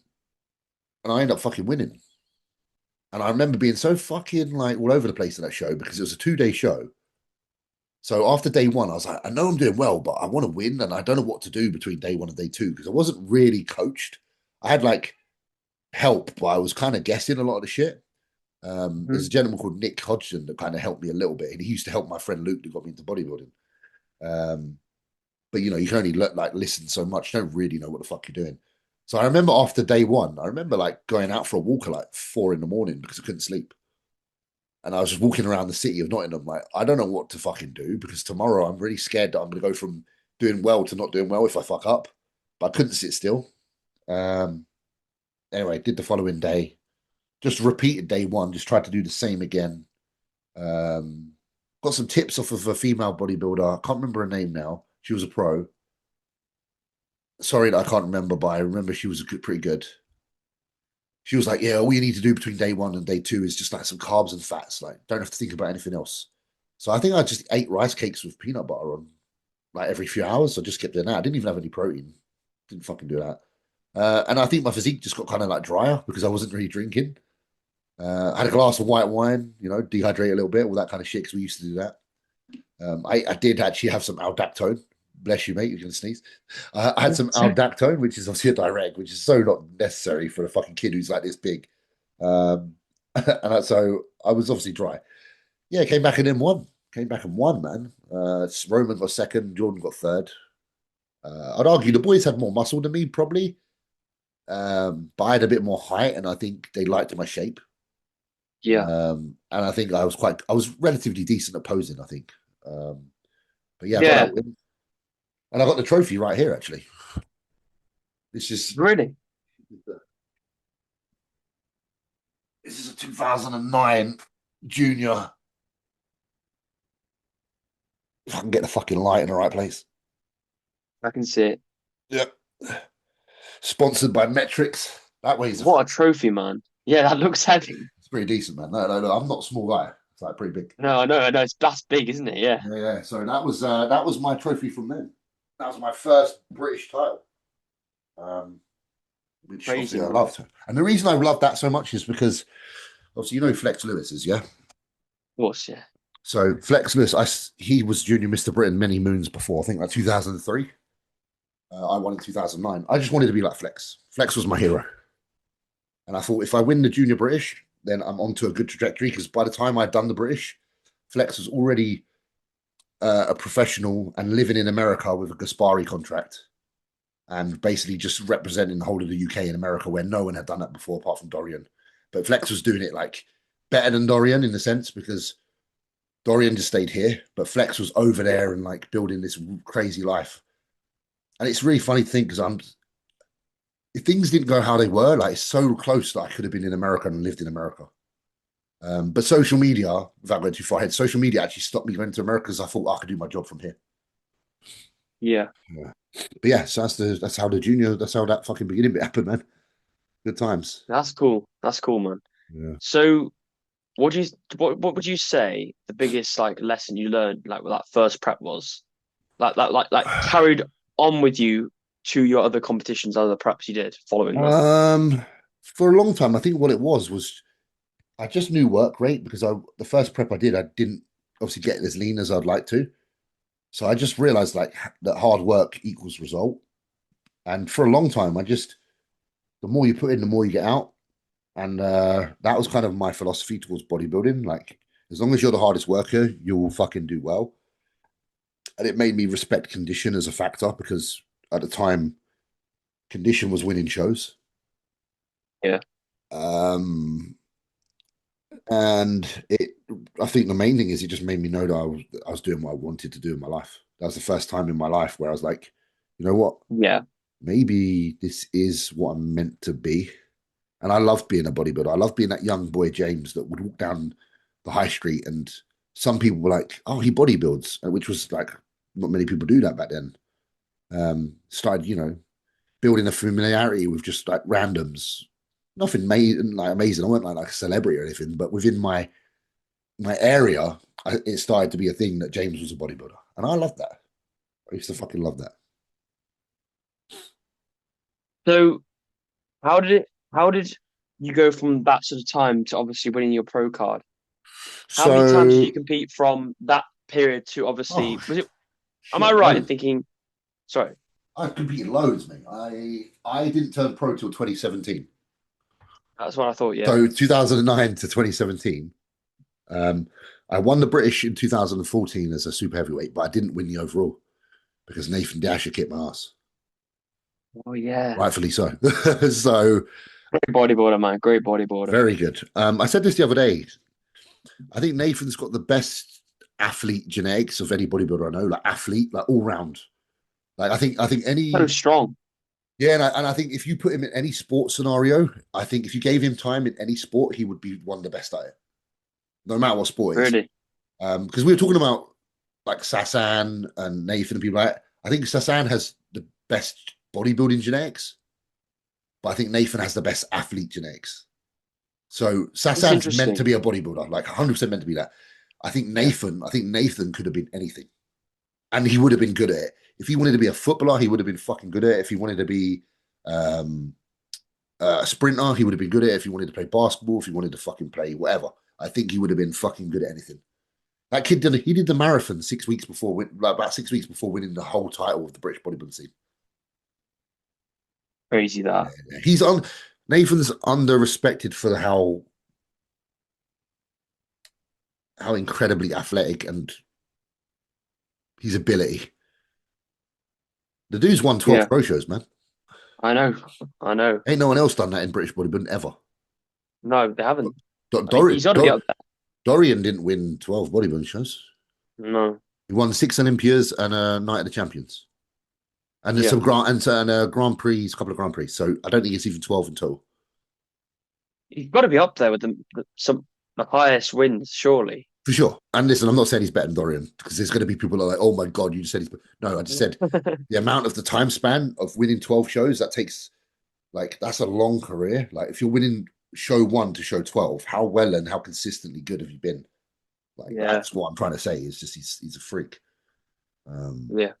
I ended up fucking winning. And I remember being so fucking like all over the place in that show because it was a 2-day show. So after day 1, I was like, I know I'm doing well, but I want to win, and I don't know what to do between day 1 and day 2 because I wasn't really coached. I had like help, but I was kind of guessing a lot of the shit. There's a gentleman called Nick Hodgson that kind of helped me a little bit, and he used to help my friend Luke that got me into bodybuilding. But you can only like listen so much. You don't really know what the fuck you're doing. So I remember after day 1, I remember like going out for a walk at like 4 a.m. because I couldn't sleep. And I was just walking around the city of Nottingham, like, I don't know what to fucking do because tomorrow I'm really scared that I'm going to go from doing well to not doing well if I fuck up. But I couldn't sit still. Anyway, did the following day. Just repeated day 1, just tried to do the same again. Got some tips off of a female bodybuilder. I can't remember her name now. She was a pro. Sorry that I can't remember, but I remember she was pretty good. She was like, yeah, all you need to do between day 1 and day 2 is just like some carbs and fats. Like, don't have to think about anything else. So I think I just ate rice cakes with peanut butter on like every few hours. So I just kept doing that. I didn't even have any protein. Didn't fucking do that. And I think my physique just got kind of like drier because I wasn't really drinking. I had a glass of white wine, dehydrate a little bit, all that kind of shit because we used to do that. I did actually have some aldactone. Bless you, mate. You're going to sneeze. I had some aldactone, which is obviously a direct, which is so not necessary for a fucking kid who's like this big. So I was obviously dry. Yeah, came back and then won. Came back and won, man. Roman got second. Jordan got third. I'd argue the boys had more muscle than me, probably. But I had a bit more height, and I think they liked my shape. Yeah. And I think I was relatively decent at posing, I think. But yeah, I got that win. And I got the trophy right here, actually. This is Really? this is a 2009 junior. If I can get the fucking light in the right place. I can see it. Yep. Sponsored by Metrics. That weighs What a trophy, man. Yeah, that looks heavy. it's pretty decent, man. No, I'm not a small guy. It's like pretty big. No, I know. That's big, isn't it? Yeah. Yeah. So that was my trophy from then. That was my first British title. Which Crazy, obviously I man. loved. And the reason I loved that so much is because obviously you know Flex Lewis is, yeah? Of course, yeah. So Flex Lewis, he was junior Mr. Britain many moons before. I think like 2003. I won in 2009. I just wanted to be like Flex. Flex was my hero. And I thought if I win the junior British, then I'm onto a good trajectory because by the time I'd done the British, Flex was already a professional and living in America with a Gaspari contract and basically just representing the whole of the UK in America where no one had done that before apart from Dorian. But Flex was doing it like better than Dorian in the sense because Dorian just stayed here, but Flex was over there and like building this crazy life. And it's really funny to think because if things didn't go how they were, like it's so close that I could have been in America and lived in America. But social media, without going too far ahead, social media actually stopped me going to America because I thought I could do my job from here. Yeah. But yeah, so that's how that fucking beginning bit happened, man. Good times. That's cool. That's cool, man. Yeah. So what would you say the biggest like lesson you learned like with that first prep was? Like carried on with you to your other competitions, other preps you did following that? For a long time, I think what it was I just knew work rate because the first prep I didn't obviously get as lean as I'd like to. So I just realized like that hard work equals result. And for a long time, the more you put in, the more you get out. And that was kind of my philosophy towards bodybuilding. Like, as long as you're the hardest worker, you will fucking do well. And it made me respect condition as a factor because at the time, condition was winning shows. Yeah. And I think the main thing is it just made me know that I was doing what I wanted to do in my life. That was the first time in my life where I was like, you know what? Yeah. Maybe this is what I'm meant to be. And I loved being a bodybuilder. I loved being that young boy, James, that would walk down the high street and some people were like, oh, he bodybuilds, which was like, not many people do that back then. Started, building a familiarity with just like randoms. Nothing like amazing. I wasn't like a celebrity or anything, but within my area, it started to be a thing that James was a bodybuilder. And I loved that. I used to fucking love that. So how did you go from that sort of time to obviously winning your pro card? How many times did you compete from that period to obviously am I right in thinking sorry? I've competed loads, mate. I didn't turn pro till 2017. That's what I thought, yeah. So 2009 to 2017. I won the British in 2014 as a super heavyweight, but I didn't win the overall because Nathan Dasher kicked my ass. Oh yeah. Rightfully so. So great bodybuilder, man. Great bodybuilder. Very good. I said this the other day. I think Nathan's got the best athlete genetics of any bodybuilder I know, like athlete, like all round. Like I think any so strong. Yeah, and I think if you put him in any sport scenario, I think if you gave him time in any sport, he would be one of the best at it. No matter what sport it is. Really? Because we were talking about like Sasan and Nathan and people like that. I think Sasan has the best bodybuilding genetics, but I think Nathan has the best athlete genetics. So Sasan's meant to be a bodybuilder, like 100% meant to be that. I think Nathan could have been anything. And he would have been good at it. If he wanted to be a footballer, he would have been fucking good at it. If he wanted to be a sprinter, he would have been good at it. If he wanted to play basketball, if he wanted to fucking play whatever, I think he would have been fucking good at anything. That kid did the marathon 6 weeks before, about 6 weeks before winning the whole title of the British bodybuilding scene. Crazy that. Yeah. Nathan's under-respected for how incredibly athletic and his ability. The dude's won 12 pro shows, man. I know. Ain't no one else done that in British bodybuilding ever. No, they haven't. Dorian didn't win 12 bodybuilding shows. No. He won 6 Olympias and a Night of the Champions. And there's some Grand Prix, a couple of Grand Prix. So I don't think it's even 12 in total. You've got to be up there with the highest wins, surely. For sure. And listen, I'm not saying he's better than Dorian because there's going to be people that are like, oh my God, you just said he's. No, I just said the amount of the time span of winning 12 shows, that takes, like, that's a long career. Like, if you're winning show 1 to show 12, how well and how consistently good have you been? Like, that's what I'm trying to say. Is just he's a freak. Yeah.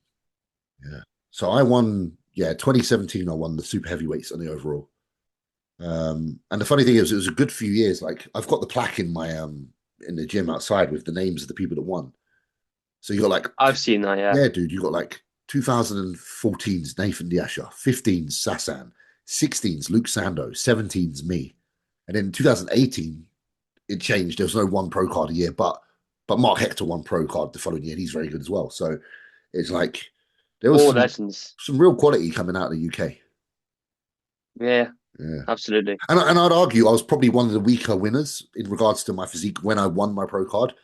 So I won, 2017, I won the super heavyweights and the overall. And the funny thing is, it was a good few years. Like, I've got the plaque in my in the gym outside with the names of the people that won. So you got like, I've seen that, yeah. dude, you got like 2014's Nathan Diasha, 15's Sasan, 16's Luke Sando, 17's me. And then 2018, it changed. There was no one pro card a year, but Mark Hector won pro card the following year, and he's very good as well. So it's like there was some real quality coming out of the UK. Yeah, absolutely. And I'd argue I was probably one of the weaker winners in regards to my physique when I won my pro card.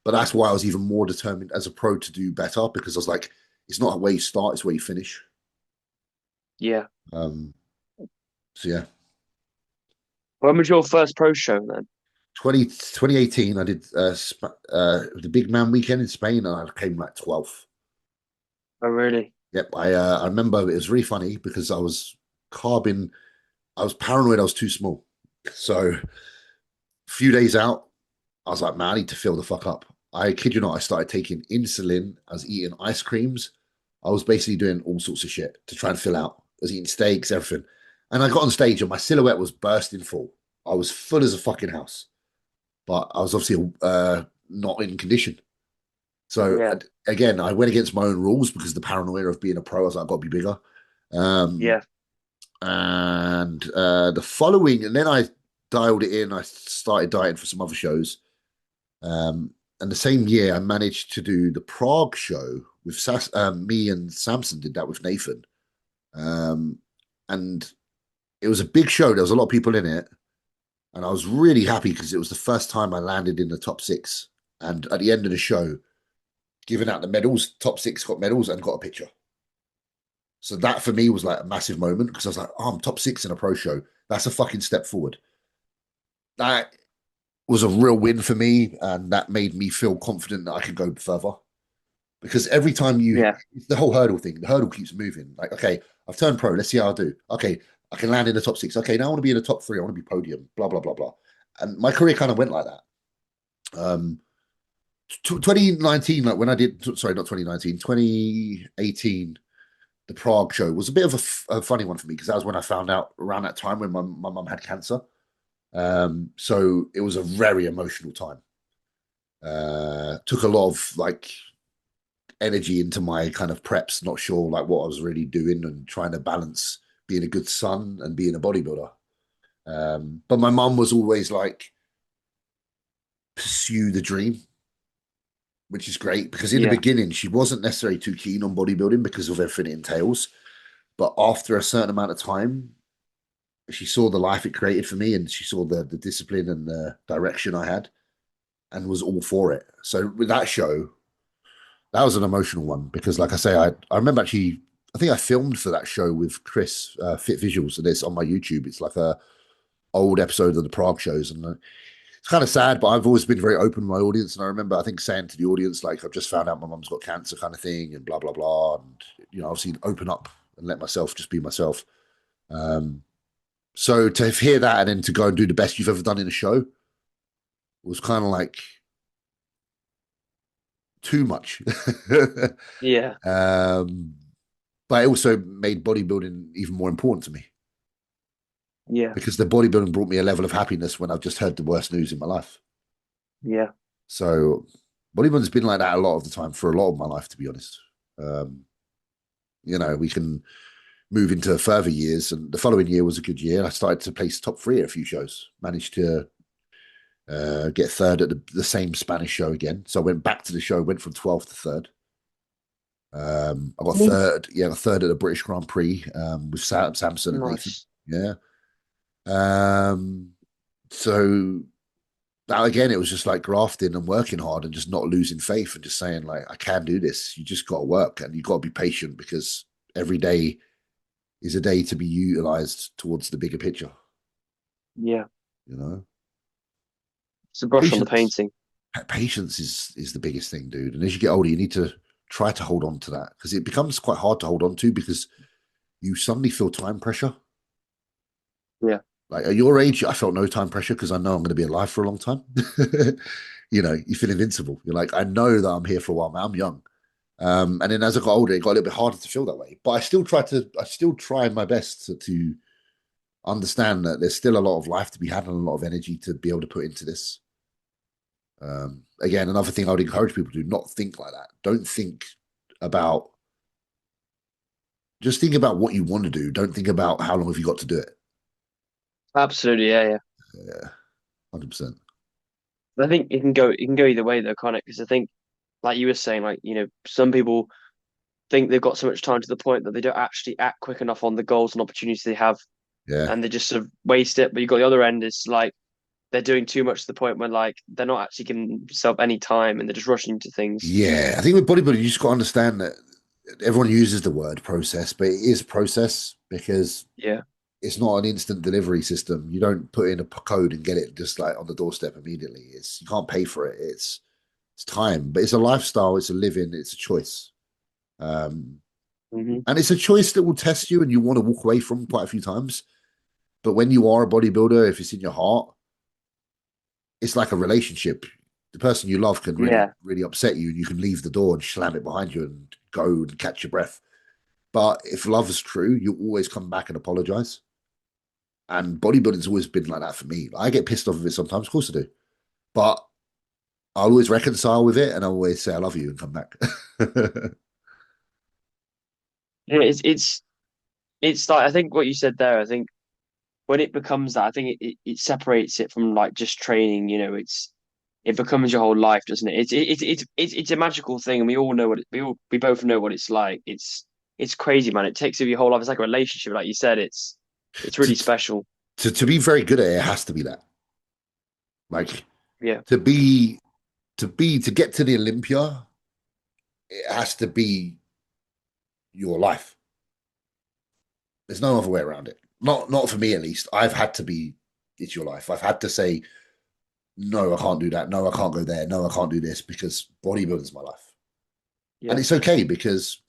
But that's why I was even more determined as a pro to do better, because I was like, it's not where you start, it's where you finish. Yeah. So yeah. When was your first pro show then? 2018, I did the big man weekend in Spain, and I came like 12th. Oh, really? Yep. I remember it was really funny because I was paranoid I was too small. So a few days out, I was like, man, I need to fill the fuck up. I kid you not, I started taking insulin. I was eating ice creams. I was basically doing all sorts of shit to try and fill out. I was eating steaks, everything. And I got on stage and my silhouette was bursting full. I was full as a fucking house. But I was obviously not in condition. So again, I went against my own rules because the paranoia of being a pro, I was like, I've got to be bigger. And the following, and then I dialed it in. I started dieting for some other shows. And the same year, I managed to do the Prague show with me and Samson did that with Nathan. And it was a big show. There was a lot of people in it. And I was really happy because it was the first time I landed in the top 6. And at the end of the show, giving out the medals, top 6 got medals and got a picture. So that for me was like a massive moment because I was like, oh, I'm top 6 in a pro show. That's a fucking step forward. That was a real win for me, and that made me feel confident that I could go further. Because every time it's the whole hurdle thing, the hurdle keeps moving. Like, okay, I've turned pro. Let's see how I do. Okay, I can land in the top 6. Okay, now I want to be in the top 3. I want to be podium, blah, blah, blah, blah. And my career kind of went like that. 2019, like when I did, sorry, not 2019, 2018, the Prague show was a bit of a funny one for me because that was when I found out around that time when my mum had cancer. So it was a very emotional time. Took a lot of like energy into my kind of preps, not sure like what I was really doing and trying to balance being a good son and being a bodybuilder. But my mum was always like, pursue the dream, which is great because in the beginning, she wasn't necessarily too keen on bodybuilding because of everything it entails. But after a certain amount of time, she saw the life it created for me and she saw the discipline and the direction I had and was all for it. So with that show, that was an emotional one because like I say, I remember actually, I think I filmed for that show with Chris, Fit Visuals, and it's on my YouTube. It's like a old episode of the Prague shows. And it's kind of sad, but I've always been very open with my audience. And I remember, I think, saying to the audience, like, I've just found out my mum's got cancer kind of thing and blah, blah, blah. And, you know, obviously open up and let myself just be myself. So to hear that and then to go and do the best you've ever done in a show was kind of like too much. But it also made bodybuilding even more important to me. Yeah. Because the bodybuilding brought me a level of happiness when I've just heard the worst news in my life. Yeah. So bodybuilding's been like that a lot of the time for a lot of my life, to be honest. You know, we can move into further years, and the following year was a good year. I started to place top 3 at a few shows, managed to get 3rd at the same Spanish show again. So I went back to the show, went from 12th to 3rd. I got 3rd, got 3rd at the British Grand Prix with Samson and Nathan. Yeah. So that again, it was just like grafting and working hard and just not losing faith and just saying like, I can do this. You just got to work and you got to be patient because every day is a day to be utilized towards the bigger picture. Yeah. You know, It's a brush on the patience. painting. Patience is the biggest thing, dude. And as you get older, you need to try to hold on to that because it becomes quite hard to hold on to because you suddenly feel time pressure. Yeah. Like at your age, I felt no time pressure because I know I'm going to be alive for a long time. You feel invincible. You're like, I know that I'm here for a while, man. I'm young. And then as I got older, it got a little bit harder to feel that way. But I still try my best to understand that there's still a lot of life to be had and a lot of energy to be able to put into this. Again, another thing I would encourage people to do, not think like that. Don't think about, just think about what you want to do. Don't think about how long have you got to do it. Absolutely. Yeah. Yeah, 100%. I think it can go either way though, can't it? Because I think, like you were saying, like, some people think they've got so much time to the point that they don't actually act quick enough on the goals and opportunities they have, Yeah. and they just sort of waste it. But you got the other end is like they're doing too much to the point where like they're not actually giving themselves any time and they're just rushing into things. Yeah. I think with bodybuilding, you just got to understand that everyone uses the word process, but it is process because Yeah. it's not an instant delivery system. You don't put in a code and get it just like on the doorstep immediately. You can't pay for it. It's time, but it's a lifestyle. It's a living. It's a choice. Hmm. And it's a choice that will test you and you want to walk away from quite a few times. But when you are a bodybuilder, if it's in your heart, it's like a relationship. The person you love can really, Yeah. really upset you and you can leave the door and slam it behind you and go and catch your breath. But if love is true, you always come back and apologize. And bodybuilding's always been like that for me. I get pissed off of it sometimes, of course I do. But I always reconcile with it and I always say I love you and come back. Yeah, it's like I think what you said there. I think when it becomes that, I think it separates it from like just training. It becomes your whole life, doesn't it? It's a magical thing, and we all know we both know what it's like. It's crazy, man. It takes over your whole life. It's like a relationship, like you said. It's to, really special. to be very good at it, it has to be that. Like Yeah. to be to get to the Olympia, it has to be your life. There's no other way around it. Not for me at least. I've had to be it's your life. I've had to say, no, I can't do that. No, I can't go there. No, I can't do this because bodybuilding is my life. And Yeah. it's okay because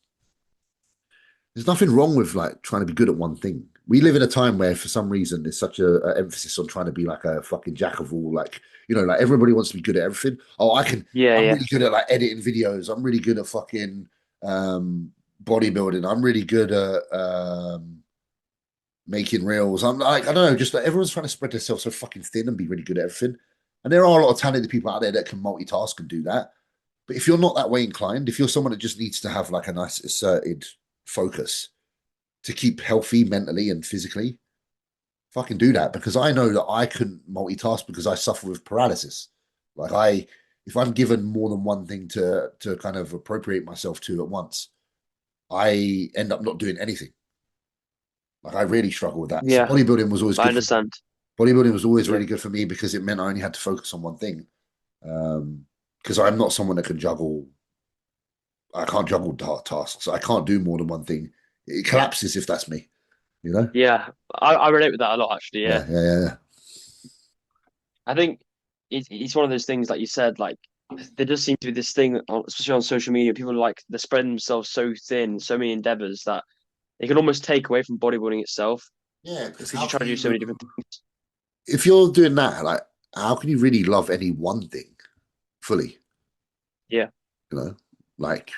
there's nothing wrong with like trying to be good at one thing. We live in a time where for some reason there's such a emphasis on trying to be like a fucking jack of all, like, like everybody wants to be good at everything. Oh, Yeah. I'm Yeah. really good at like editing videos. I'm really good at fucking bodybuilding. I'm really good at making reels. I'm like, I don't know, just like everyone's trying to spread themselves so fucking thin and be really good at everything. And there are a lot of talented people out there that can multitask and do that. But if you're not that way inclined, if you're someone that just needs to have like a nice asserted focus to keep healthy mentally and physically, fucking do that because I know that I couldn't multitask because I suffer with paralysis. If I'm given more than one thing to kind of appropriate myself to at once, I end up not doing anything. Like I really struggle with that. So Yeah. bodybuilding was always I good for me. understand. Bodybuilding was always Yeah. really good for me because it meant I only had to focus on one thing. Because I'm not someone that can juggle. I can't juggle tasks. I can't do more than one thing. It collapses if that's me. You know? Yeah. I relate with that a lot, actually. Yeah. Yeah. I think it's one of those things, like you said, like there does seem to be this thing, especially on social media, people like they're spreading themselves so thin, so many endeavors that it can almost take away from bodybuilding itself Yeah, because because how you're trying can to do so you, many different things. if you're doing that, like, how can you really love any one thing fully? Yeah. You know, like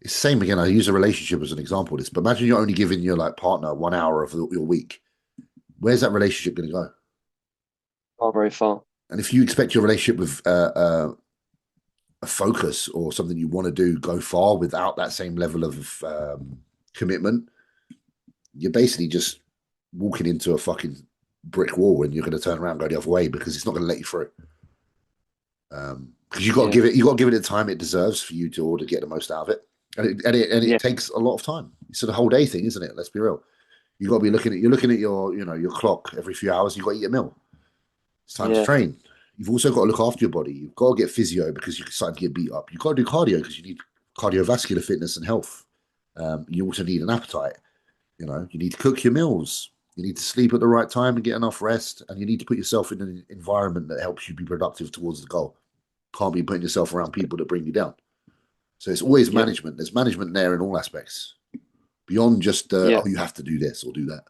it's the same again. I use a relationship as an example of this, but imagine you're only giving your like partner 1 hour of your week. Where's that relationship going to go? Not very far. And if you expect your relationship with a focus or something you want to do go far without that same level of commitment, you're basically just walking into a fucking brick wall and you're going to turn around and go the other way because it's not going to let you through. Because Yeah. you got to give it the time it deserves for you to get the most out of it, and Yeah. it takes a lot of time. It's a whole day thing, isn't it? Let's be real. You got to be looking at your clock every few hours. You got to eat a meal. It's time to Yeah. train. You've also got to look after your body. You've got to get physio because you're starting to get beat up. You've got to do cardio because you need cardiovascular fitness and health. You also need an appetite. You know, you need to cook your meals. You need to sleep at the right time and get enough rest. And you need to put yourself in an environment that helps you be productive towards the goal. Can't be putting yourself around people that bring you down. So it's always management. There's management there in all aspects, beyond just oh, you have to do this or do that.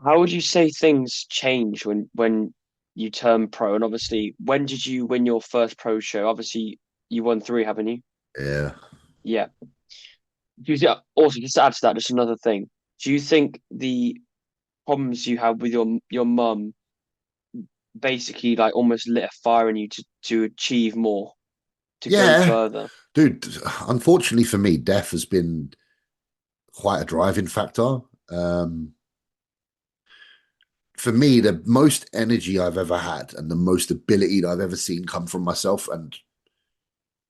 How would you say things change when you turn pro? And obviously, when did you win your first pro show? Obviously, you won three, haven't you? Yeah. Yeah. Do you also, just to add to that, just another thing. Do you think the problems you had with your mum basically like almost lit a fire in you to achieve more, to go Yeah. further? Dude, unfortunately for me, death has been quite a driving factor. For me, the most energy I've ever had and the most ability that I've ever seen come from myself, and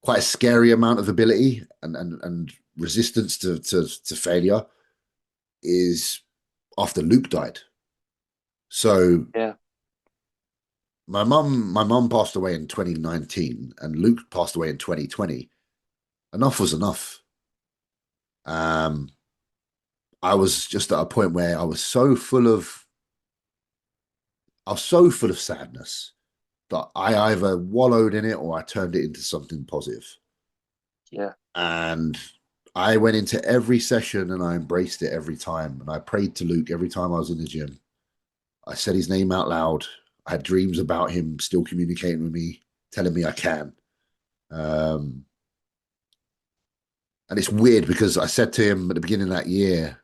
quite a scary amount of ability and resistance to failure, is after Luke died. So Yeah. my mum passed away in 2019 and Luke passed away in 2020. Enough was enough. I was just at a point where I was so full of sadness that I either wallowed in it or I turned it into something positive. Yeah. And I went into every session and I embraced it every time. And I prayed to Luke every time I was in the gym. I said his name out loud. I had dreams about him still communicating with me, telling me I can. And it's weird because I said to him at the beginning of that year,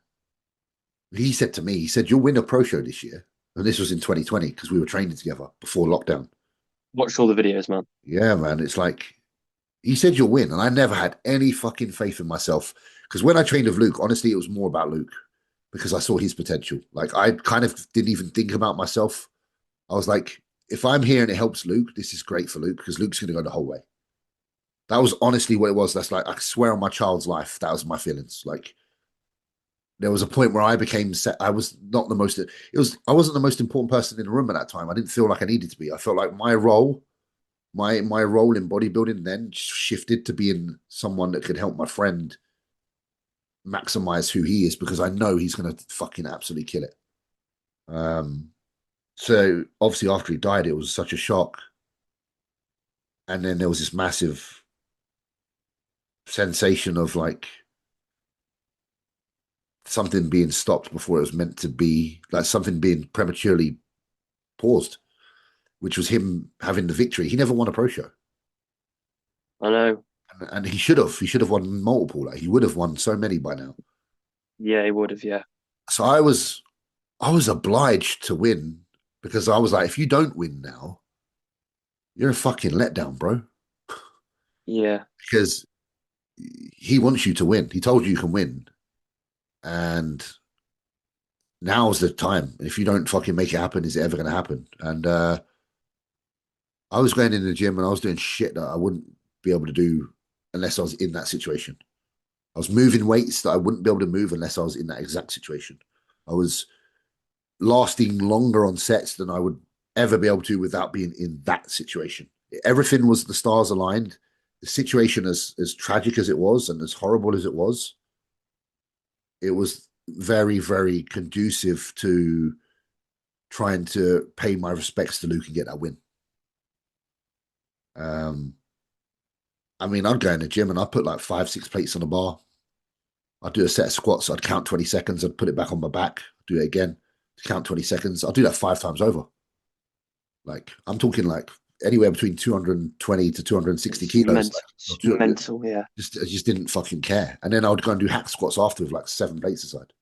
he said to me, he said, "You'll win a pro show this year." And this was in 2020 because we were training together before lockdown. Watched all the videos, man. Yeah, man. It's like, he said you'll win. And I never had any fucking faith in myself. Because when I trained with Luke, honestly, it was more about Luke because I saw his potential. Like, I kind of didn't even think about myself. I was like, if I'm here and it helps Luke, this is great for Luke because Luke's going to go the whole way. That was honestly what it was. That's like, I swear on my child's life, that was my feelings. Like, there was a point where I became I was not the most, I wasn't the most important person in the room at that time. I didn't feel like I needed to be. I felt like my role in bodybuilding then shifted to being someone that could help my friend maximize who he is because I know he's going to fucking absolutely kill it. So obviously after he died, it was such a shock. And then there was this massive sensation of like something being stopped before it was meant to be, like something being prematurely paused, which was him having the victory. He never won a pro show. I know. And he should have. He should have won multiple. Like, he would have won so many by now. Yeah, he would have. Yeah. So I was obliged to win because I was like, if you don't win now, you're a fucking letdown, bro. Yeah. Because he wants you to win. He told you can win. And now's the time. If you don't fucking make it happen, is it ever going to happen? And I was going in the gym and I was doing shit that I wouldn't be able to do unless I was in that situation. I was moving weights that I wouldn't be able to move unless I was in that exact situation. I was lasting longer on sets than I would ever be able to without being in that situation. Everything was the stars aligned. The situation, as tragic as it was and as horrible as it was very, very conducive to trying to pay my respects to Luke and get that win. I mean, I'd go in the gym and I'd put like 5-6 plates on the bar. I'd do a set of squats. I'd count 20 seconds. I'd put it back on my back. Do it again. Count 20 seconds. I'll do that 5 times over. Like, I'm talking like anywhere between 220 to 260 kilos. Mental, yeah. I just didn't fucking care. And then I would go and do hack squats after with like 7 plates aside.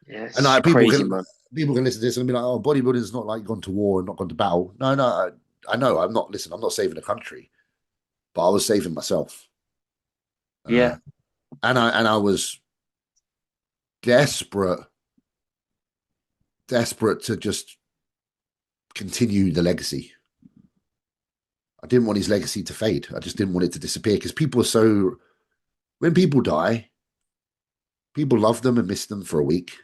Yeah, and crazy, man. People can listen to this and be like, "Oh, bodybuilding is not like gone to war and not gone to battle." No, I know. I'm not saving the country, but I was saving myself. Yeah. And I was desperate to just continue the legacy. I didn't want his legacy to fade. I just didn't want it to disappear because when people die, people love them and miss them for a week.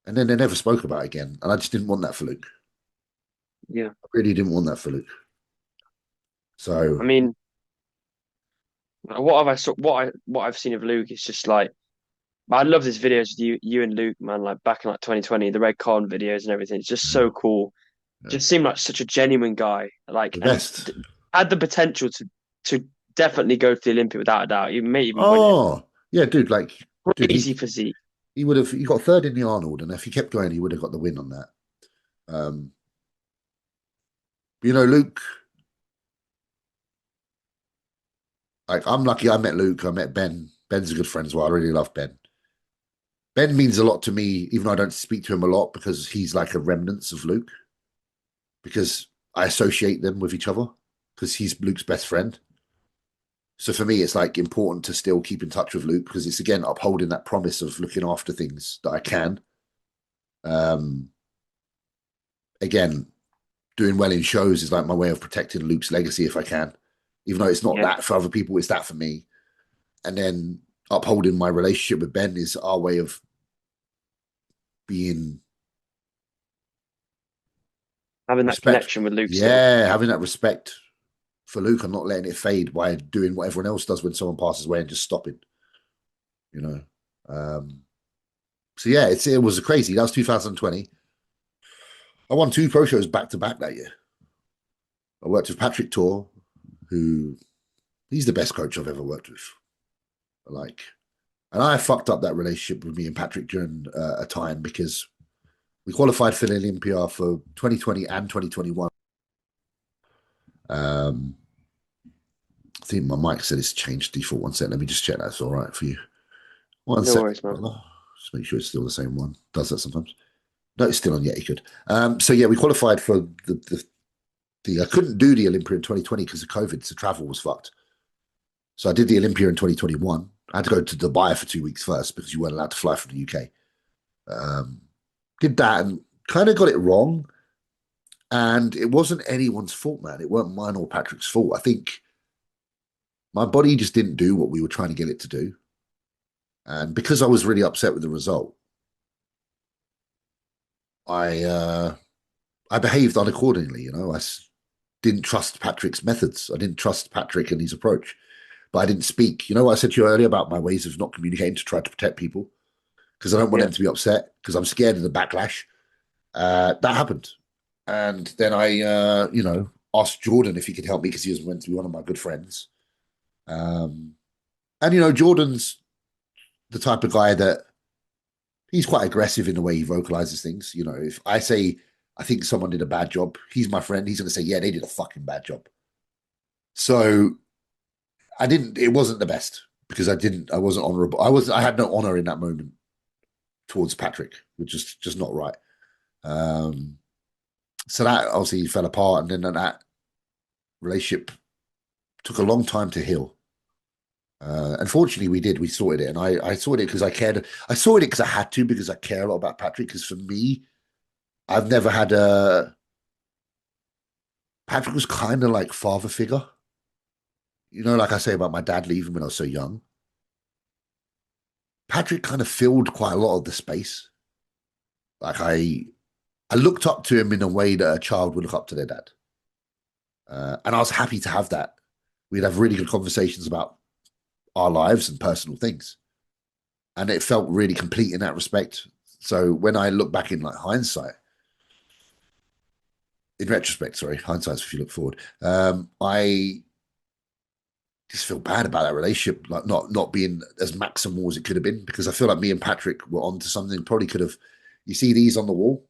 And then they never spoke about it again. And I just didn't want that for Luke. Yeah. I really didn't want that for Luke. So, I mean, What have I saw? What I've seen of Luke is just like I love these videos with you and Luke, man. Like back in like 2020, the Red Con videos and everything. It's just Yeah, so cool. yeah. Just seemed like such a genuine guy. Like The and best. had the potential to definitely go to the Olympia without a doubt. He may even win it. Oh, yeah, dude. Like, dude, Crazy physique. he would have. He got third in the Arnold, and if he kept going, he would have got the win on that. Um, Luke. Like, I'm lucky. I met Luke. I met Ben. Ben's a good friend as well. I really love Ben. Ben means a lot to me, even though I don't speak to him a lot because he's like a remnants of Luke. Because I associate them with each other because he's Luke's best friend. So for me, it's like important to still keep in touch with Luke because it's again upholding that promise of looking after things that I can. Um, Again, doing well in shows is like my way of protecting Luke's legacy if I can, even though it's not Yeah, that for other people, it's that for me. And then upholding my relationship with Ben is our way of being having that respect. connection with Luke still. Yeah, having that respect for Luke and not letting it fade by doing what everyone else does when someone passes away and just stopping, you know. Um, so yeah, it was crazy. That was 2020. I won 2 pro shows back to back that year. I worked with Patrick Tor, who he's the best coach I've ever worked with. Like, and I fucked up that relationship with me and Patrick during a time because we qualified for the Olympia for 2020 and 2021. I think my mic said it's changed default. One sec. Let me just check that's all right for you. One No sec. worries, man. Just make sure it's still the same one. Does that sometimes? No, it's still on. Yeah, you could. So yeah, we qualified for the I couldn't do the Olympia in 2020 because of COVID, so travel was fucked. So I did the Olympia in 2021. I had to go to Dubai for 2 weeks first because you weren't allowed to fly from the UK. Did that and kind of got it wrong. And it wasn't anyone's fault, man. It weren't mine or Patrick's fault. I think my body just didn't do what we were trying to get it to do. And because I was really upset with the result, I behaved unaccordingly. I didn't trust Patrick's methods. I didn't trust Patrick and his approach, but I didn't speak. You know what I said to you earlier about my ways of not communicating to try to protect people because I don't want Yeah, them to be upset because I'm scared of the backlash. That happened, and then I, asked Jordan if he could help me because he was meant to be one of my good friends. And Jordan's the type of guy that he's quite aggressive in the way he vocalizes things. If I say I think someone did a bad job, he's my friend. He's going to say, yeah, they did a fucking bad job. So it wasn't the best because I wasn't honorable. I had no honor in that moment towards Patrick, which is just not right. So that obviously fell apart. And then that relationship took a long time to heal. Unfortunately, we sorted it. And I sorted it because I cared. I sorted it because I had to, because I care a lot about Patrick. Because for me, I've never had Patrick was kind of like father figure. Like I say about my dad leaving when I was so young. Patrick kind of filled quite a lot of the space. Like I looked up to him in a way that a child would look up to their dad. And I was happy to have that. We'd have really good conversations about our lives and personal things. And it felt really complete in that respect. So when I look back in retrospect, sorry, hindsight's if you look forward, I just feel bad about that relationship, like not being as maximal as it could have been, because I feel like me and Patrick were onto something. Probably could have. You see these on the wall,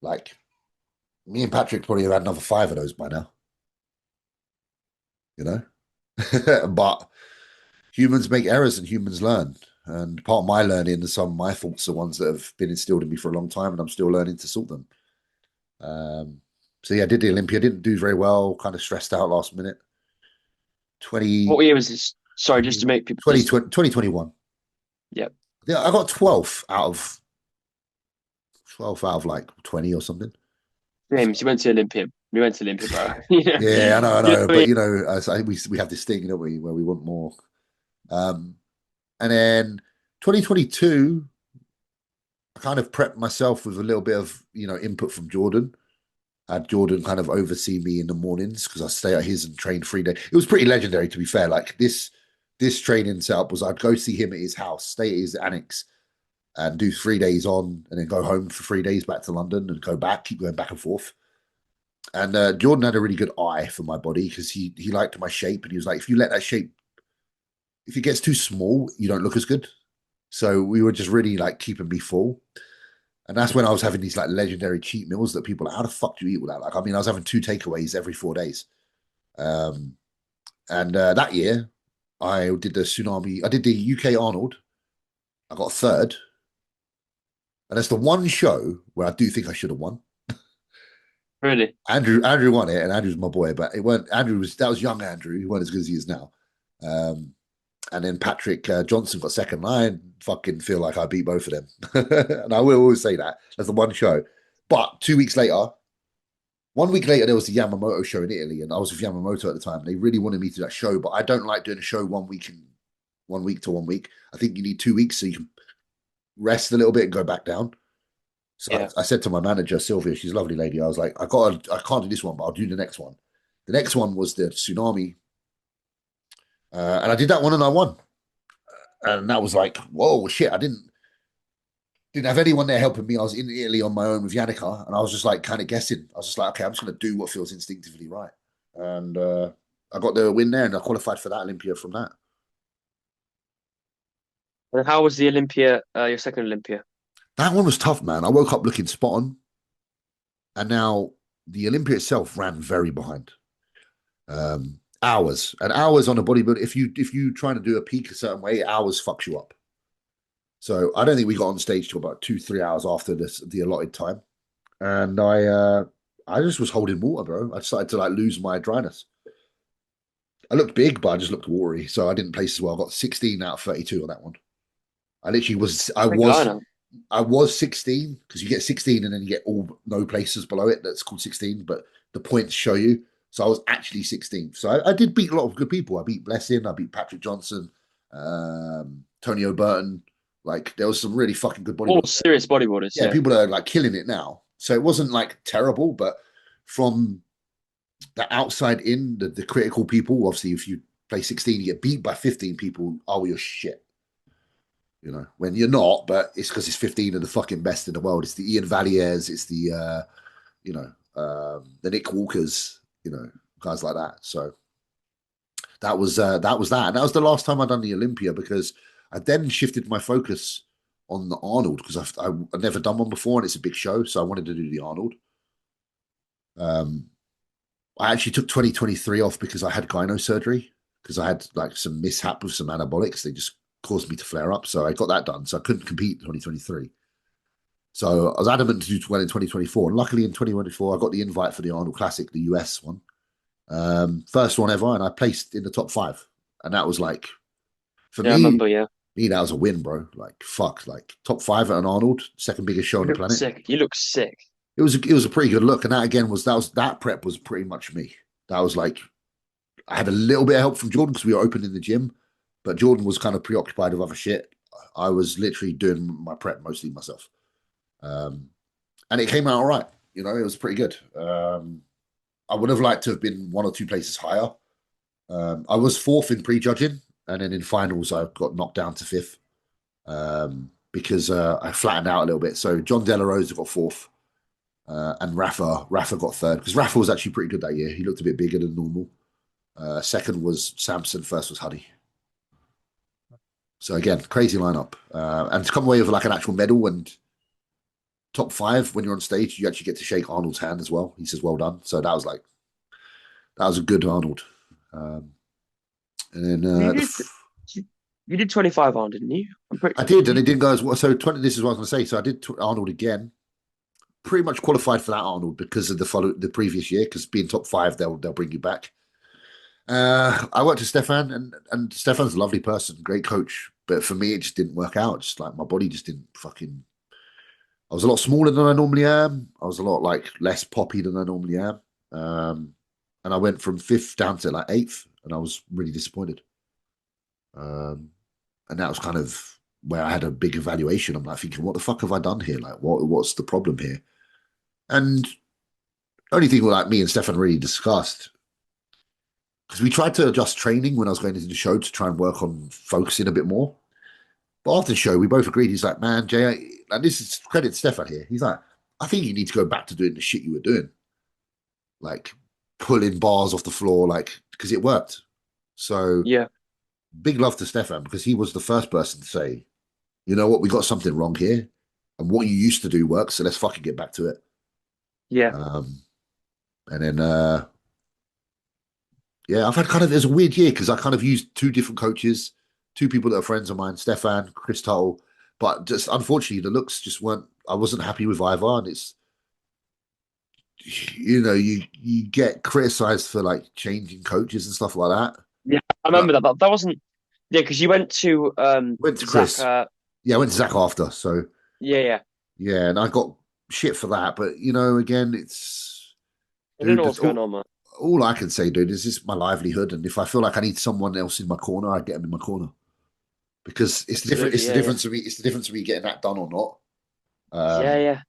like me and Patrick probably have had another 5 of those by now. But humans make errors and humans learn. And part of my learning and some of my faults are ones that have been instilled in me for a long time, and I'm still learning to sort them. So yeah, I did the Olympia, didn't do very well, kind of stressed out last minute. 20, what year was this? Sorry, just to make people just 2021. yeah. Yeah, I got 12th out of like 20 or something. James, you went to Olympian. We went to Olympia, bro. Yeah, I know, You know what I but mean? we have this thing, don't we, where we want more. And then 2022, I kind of prepped myself with a little bit of input from Jordan. had Jordan kind of oversee me in the mornings because I stay at his and train 3 days. It was pretty legendary, to be fair. Like this training setup was I'd go see him at his house, stay at his annex, and do 3 days on, and then go home for 3 days back to London and go back, keep going back and forth. And Jordan had a really good eye for my body because he liked my shape, and he was like, if you let that shape, if it gets too small, you don't look as good. So we were just really like keeping me full. And that's when I was having these like legendary cheat meals that people are like, how the fuck do you eat with that? Like, I mean, I was having 2 takeaways every 4 days. And that year, I did the tsunami. I did the UK Arnold. I got third. And that's the one show where I do think I should have won. Really? Andrew won it, and Andrew's my boy, but it weren't Andrew that was young Andrew. He weren't as good as he is now. And then Patrick Johnson got second. I fucking feel like I beat both of them. And I will always say that. That's the one show. But 2 weeks later, 1 week later, there was the Yamamoto show in Italy, and I was with Yamamoto at the time. They really wanted me to do that show, but I don't like doing a show 1 week and 1 week to 1 week. I think you need 2 weeks so you can rest a little bit and go back down. So Yeah. I said to my manager, Sylvia, she's a lovely lady. I was like, I can't do this one, but I'll do the next one. The next one was the tsunami. And I did that one and I won. And that was like, whoa, shit. I didn't have anyone there helping me. I was in Italy on my own with Yannicka, and I was just like kind of guessing. I was just like, okay, I'm just going to do what feels instinctively right. And I got the win there, and I qualified for that Olympia from that. And how was the Olympia, your second Olympia? That one was tough, man. I woke up looking spot on. And now the Olympia itself ran very behind. Hours on a bodybuilder. If you trying to do a peak a certain way, hours fucks you up. So I don't think we got on stage till about 2-3 hours after the allotted time, and I just was holding water, bro. I started to like lose my dryness. I looked big, but I just looked watery, so I didn't place as well. I got 16 out of 32 on that one. I literally was I was 16 because you get 16 and then you get all no places below it. That's called 16, but the points show you. So I was actually 16th. So I did beat a lot of good people. I beat Blessing. I beat Patrick Johnson, Tony O'Burton. Like there was some really fucking good bodybuilders. All serious bodybuilders. Yeah, people that are like killing it now. So it wasn't like terrible, but from the outside in, the critical people, obviously, if you play 16, you get beat by 15 people. Oh, you're shit. You know, when you're not, but it's because it's 15 of the fucking best in the world. It's the Ian Valliers, it's the, the Nick Walkers, guys like that. So that was that. And that was the last time I'd done the Olympia because I then shifted my focus on the Arnold because I've never done one before and it's a big show. So I wanted to do the Arnold. I actually took 2023 off because I had gyno surgery because I had like some mishap with some anabolics. They just caused me to flare up. So I got that done. So I couldn't compete in 2023. So I was adamant to do well in 2024. And luckily in 2024, I got the invite for the Arnold Classic, the US one. First one ever. And I placed in the top 5. And that was like, for me, I remember, yeah. Me, that was a win, bro. Like, fuck. Like, top 5 at an Arnold, second biggest show on the planet. Sick. You look sick. It was a pretty good look. And that again that prep was pretty much me. That was like, I had a little bit of help from Jordan because we were open in the gym. But Jordan was kind of preoccupied with other shit. I was literally doing my prep mostly myself. And it came out all right. It was pretty good. I would have liked to have been 1 or 2 places higher. I was 4th in prejudging. And then in finals, I got knocked down to 5th because I flattened out a little bit. So John De La Rosa got 4th. And Rafa got 3rd. Because Rafa was actually pretty good that year. He looked a bit bigger than normal. Second was Samson. First was Huddy. So again, crazy lineup. And to come away with like an actual medal and top 5 when you're on stage, you actually get to shake Arnold's hand as well. He says, well done. So that was a good Arnold. And then you did 25 on, didn't you? I did, and it didn't go as well. So 20. This is what I was going to say. So I did Arnold again. Pretty much qualified for that Arnold because of the previous year. Because being top 5, they'll bring you back. I worked with Stefan, and Stefan's a lovely person, great coach. But for me, it just didn't work out. Just like my body just didn't fucking. I was a lot smaller than I normally am. I was a lot like less poppy than I normally am. And I went from 5th down to like 8th, and I was really disappointed. And that was kind of where I had a big evaluation. I'm like thinking, what the fuck have I done here? Like, what's the problem here? And only thing like me and Stefan really discussed, because we tried to adjust training when I was going into the show to try and work on focusing a bit more. But after the show, we both agreed. He's like, man, Jay, and this is credit to Stefan here. He's like, I think you need to go back to doing the shit you were doing, like pulling bars off the floor, like because it worked. So Yeah, big love to Stefan because he was the first person to say, you know what, we got something wrong here, and what you used to do works. So let's fucking get back to it. yeah. And then yeah, I've had kind of there's a weird year because I kind of used two different coaches, two people that are friends of mine, Stefan, Chris Tuttle, but just unfortunately the looks just weren't. I wasn't happy with either, and it's you get criticized for like changing coaches and stuff like that. Yeah, I But remember that. That wasn't yeah, because you went to went to Zach. Chris. Yeah, I went to Zach after. So Yeah, yeah. yeah, and I got shit for that. But again, it's I don't dude. know what's going on, man. All I can say, dude, is this is my livelihood, and if I feel like I need someone else in my corner, I get them in my corner because it's the different. Absolutely, It's the yeah, yeah. difference of me. It's the difference of me getting that done or not. Yeah, Um, yeah.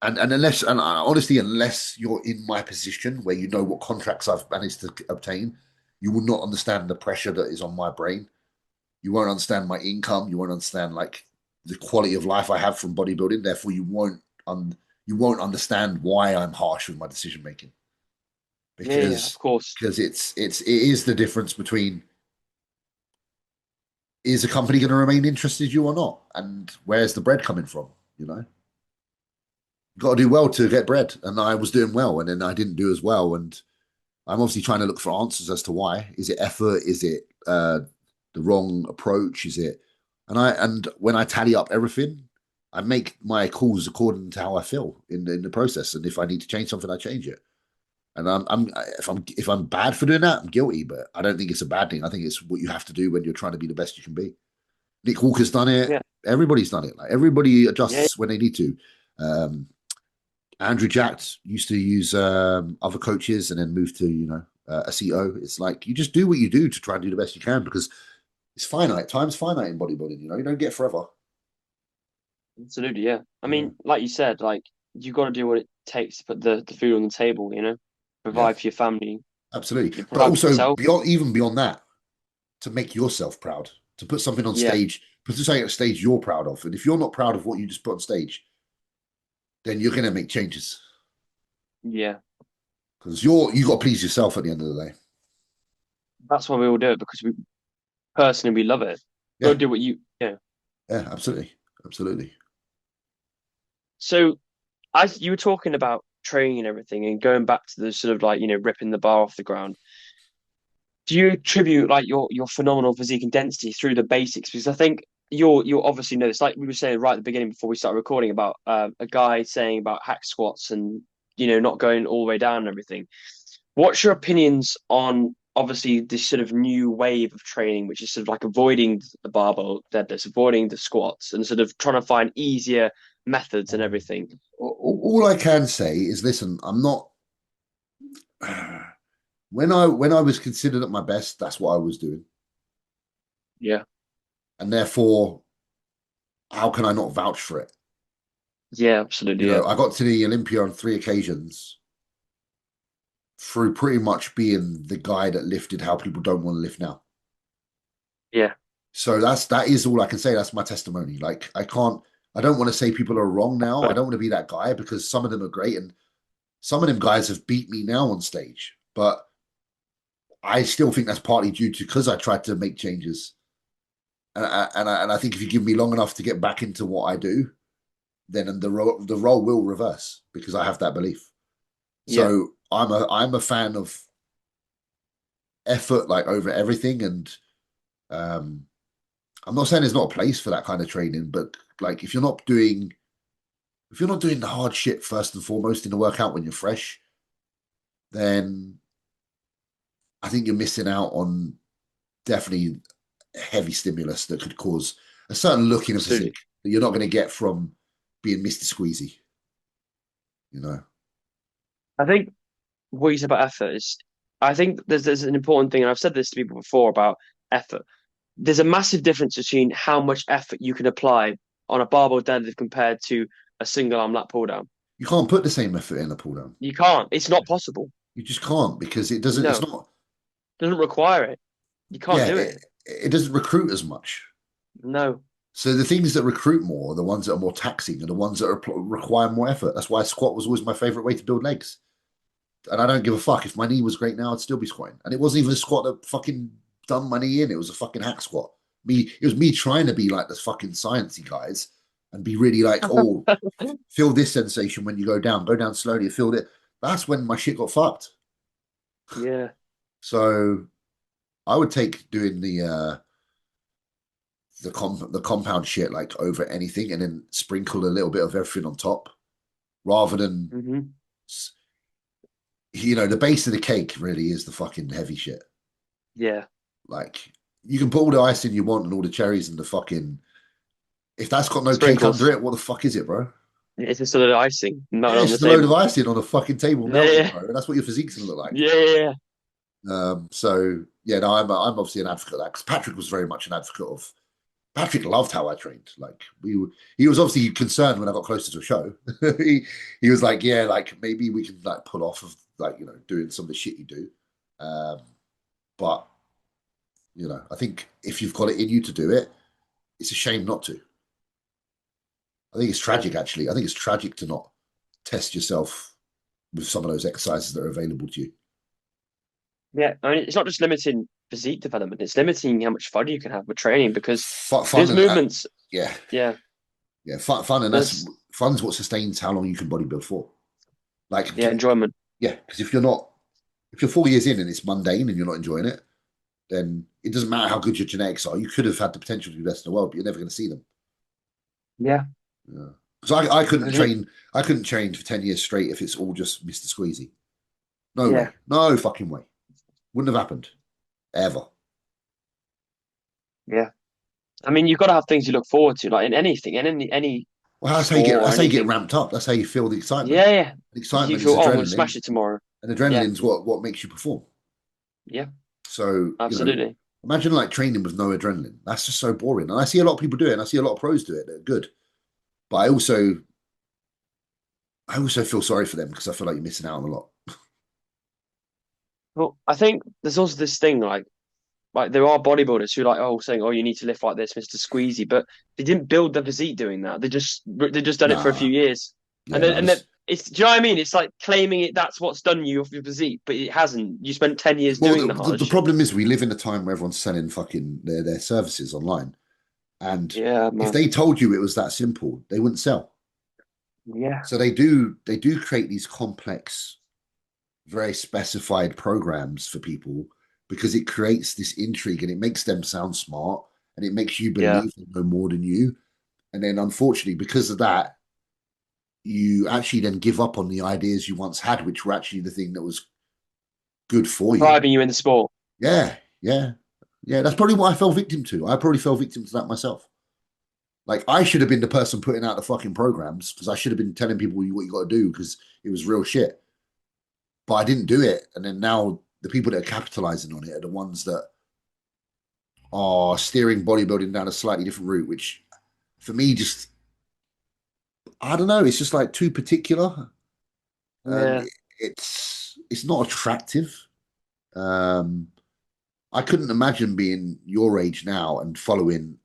and honestly, unless you're in my position where you know what contracts I've managed to obtain, you will not understand the pressure that is on my brain. You won't understand my income. You won't understand like the quality of life I have from bodybuilding. Therefore, you won't understand why I'm harsh with my decision making Yeah, yeah, of because course. it is the difference between is a company going to remain interested in you or not, and where's the bread coming from? You got to do well to get bread, and I was doing well, and then I didn't do as well, and I'm obviously trying to look for answers as to why. Is it effort? Is it the wrong approach? Is it? And when I tally up everything, I make my calls according to how I feel in the process, and if I need to change something, I change it. And if I'm bad for doing that, I'm guilty, but I don't think it's a bad thing. I think it's what you have to do when you're trying to be the best you can be. Nick Walker's done it. Yeah, Everybody's done it. Like everybody yeah, adjusts when they need to. Um, Andrew Jack used to use other coaches and then move to a CO. It's like you just do what you do to try and do the best you can because it's finite. Time's finite in bodybuilding. You don't get forever. absolutely, yeah. I Yeah, mean, like you said, like you got to do what it takes to put the food on the table, yeah, provide for your family, absolutely. you But provide for also yourself. beyond that, to make yourself proud, to put something on Yeah, stage, put something on stage you're proud of. And if you're not proud of what you just put on stage, then you're going to make changes yeah. because you got to please yourself at the end of the day. That's why we all do it because we personally we love it. Go Yeah, do what you yeah. yeah, absolutely, absolutely. So as you were talking about training and everything and going back to the sort of like, ripping the bar off the ground, do you attribute like your phenomenal physique and density through the basics? Because I think you obviously know this, like we were saying right at the beginning before we started recording about a guy saying about hack squats and not going all the way down and everything. What's your opinions on obviously this sort of new wave of training, which is sort of like avoiding the barbell deadlifts, avoiding the squats, and sort of trying to find easier methods and everything? All I can say is, listen, I'm not. When I was considered at my best, that's what I was doing, Yeah, and therefore, how can I not vouch for it? yeah, absolutely, yeah, I got to the Olympia on 3 occasions through pretty much being the guy that lifted how people don't want to lift now. yeah, So that is all I can say. That's my testimony. Like I don't want to say people are wrong now. I but don't want to be that guy because some of them are great and some of them guys have beat me now on stage. But I still think that's partly due to because I tried to make changes. And I think if you give me long enough to get back into what I do, then the role will reverse because I have that belief. yeah, So I'm a fan of effort like over everything, and um, I'm not saying there's not a place for that kind of training, but like if you're not doing the hard shit first and foremost in the workout when you're fresh, then I think you're missing out on definitely heavy stimulus that could cause a certain look in a absolutely. physique that you're not going to get from being Mr. Squeezy, you know. I think what you said about effort is, I think there's an important thing, and I've said this to people before about effort. There's a massive difference between how much effort you can apply on a barbell deadlift compared to a single arm lat pull down. You can't put the same effort in a pull down. You can't. It's not possible. You just can't because it doesn't. It's No, not. doesn't require it. You can't Yeah, do it. it doesn't recruit as much. No. So the things that recruit more, the ones that are more taxing, are the ones that require more effort. That's why squat was always my favorite way to build legs. And I don't give a fuck. If my knee was great now, I'd still be squatting. And it wasn't even a squat that fucking done my knee in. It was a fucking hack squat. It was me trying to be like the fucking sciencey guys and be really like, oh, feel this sensation when you go down slowly, feel it. That's when my shit got fucked. Yeah. So I would take doing the compound shit like over anything, and then sprinkle a little bit of everything on top, rather than the base of the cake really is the fucking heavy shit. Yeah. Like you can put all the icing you want and all the cherries and the fucking. If that's got no Sprinkles. cake under it, what the fuck is it, bro? It's just a load of icing, not on It's the just a load of table. icing on a fucking table melting, bro. And that's what your physique's gonna look like. Yeah. So yeah, no, I'm obviously an advocate of that because Patrick was very much an advocate of. Patrick loved how I trained. Like he was obviously concerned when I got closer to a show. he was like, yeah, like maybe we can like pull off of like doing some of the shit you do, but I think if you've got it in you to do it, it's a shame not to. I think it's tragic, actually. I think it's tragic to not test yourself with some of those exercises that are available to you. Yeah. I mean, it's not just limiting physique development, it's limiting how much fun you can have with training because Fun there's and, movements. yeah, Yeah. fun, and fun's what sustains how long you can bodybuild for. Like, Yeah, enjoyment. yeah, because if you're 4 years in and it's mundane and you're not enjoying it, then it doesn't matter how good your genetics are. You could have had the potential to be best in the world, but you're never going to see them. Yeah. Yeah. Because I couldn't train. I couldn't train for 10 years straight if it's all just Mr. Squeezy. No way. No fucking way. Wouldn't have happened. Ever. Yeah. I mean, you've got to have things you look forward to, like in anything, in any Well, that's sport or how you get anything. ramped up. That's how you feel the excitement. Yeah. The You excitement is feel, oh, I'm going to adrenaline, smash it tomorrow. and Yeah. adrenaline's what makes you perform. Yeah. So Absolutely. imagine like training with no adrenaline. That's just so boring. And I see a lot of people do it, and I see a lot of pros do it. They're good, but I also feel sorry for them because I feel like you're missing out on a lot. Well, I think there's also this thing like there are bodybuilders who saying, oh, you need to lift like this, Mr. Squeezy, but they didn't build the physique doing that. They just done it for a few Nah, years, yeah, and no, then it's, do you know what I mean? It's like claiming that's what's done you off your physique, but it hasn't. You spent 10 years well, doing the hard the shit. problem is we live in a time where everyone's selling fucking their services online, and Yeah, if man. they told you it was that simple, they wouldn't sell. Yeah. So they do create these complex, very specified programs for people because it creates this intrigue and it makes them sound smart and it makes you Yeah. believe they know more than you. And then unfortunately, because of that, you actually then give up on the ideas you once had, which were actually the thing that was good for you. Driving you in the sport. Yeah. That's probably what I fell victim to. I probably fell victim to that myself. Like I should have been the person putting out the fucking programs because I should have been telling people what you got to do because it was real shit. But I didn't do it. And then now the people that are capitalizing on it are the ones that are steering bodybuilding down a slightly different route, which for me just, I don't know, it's just like too particular. And Yeah. it's not attractive. I couldn't imagine being your age now and following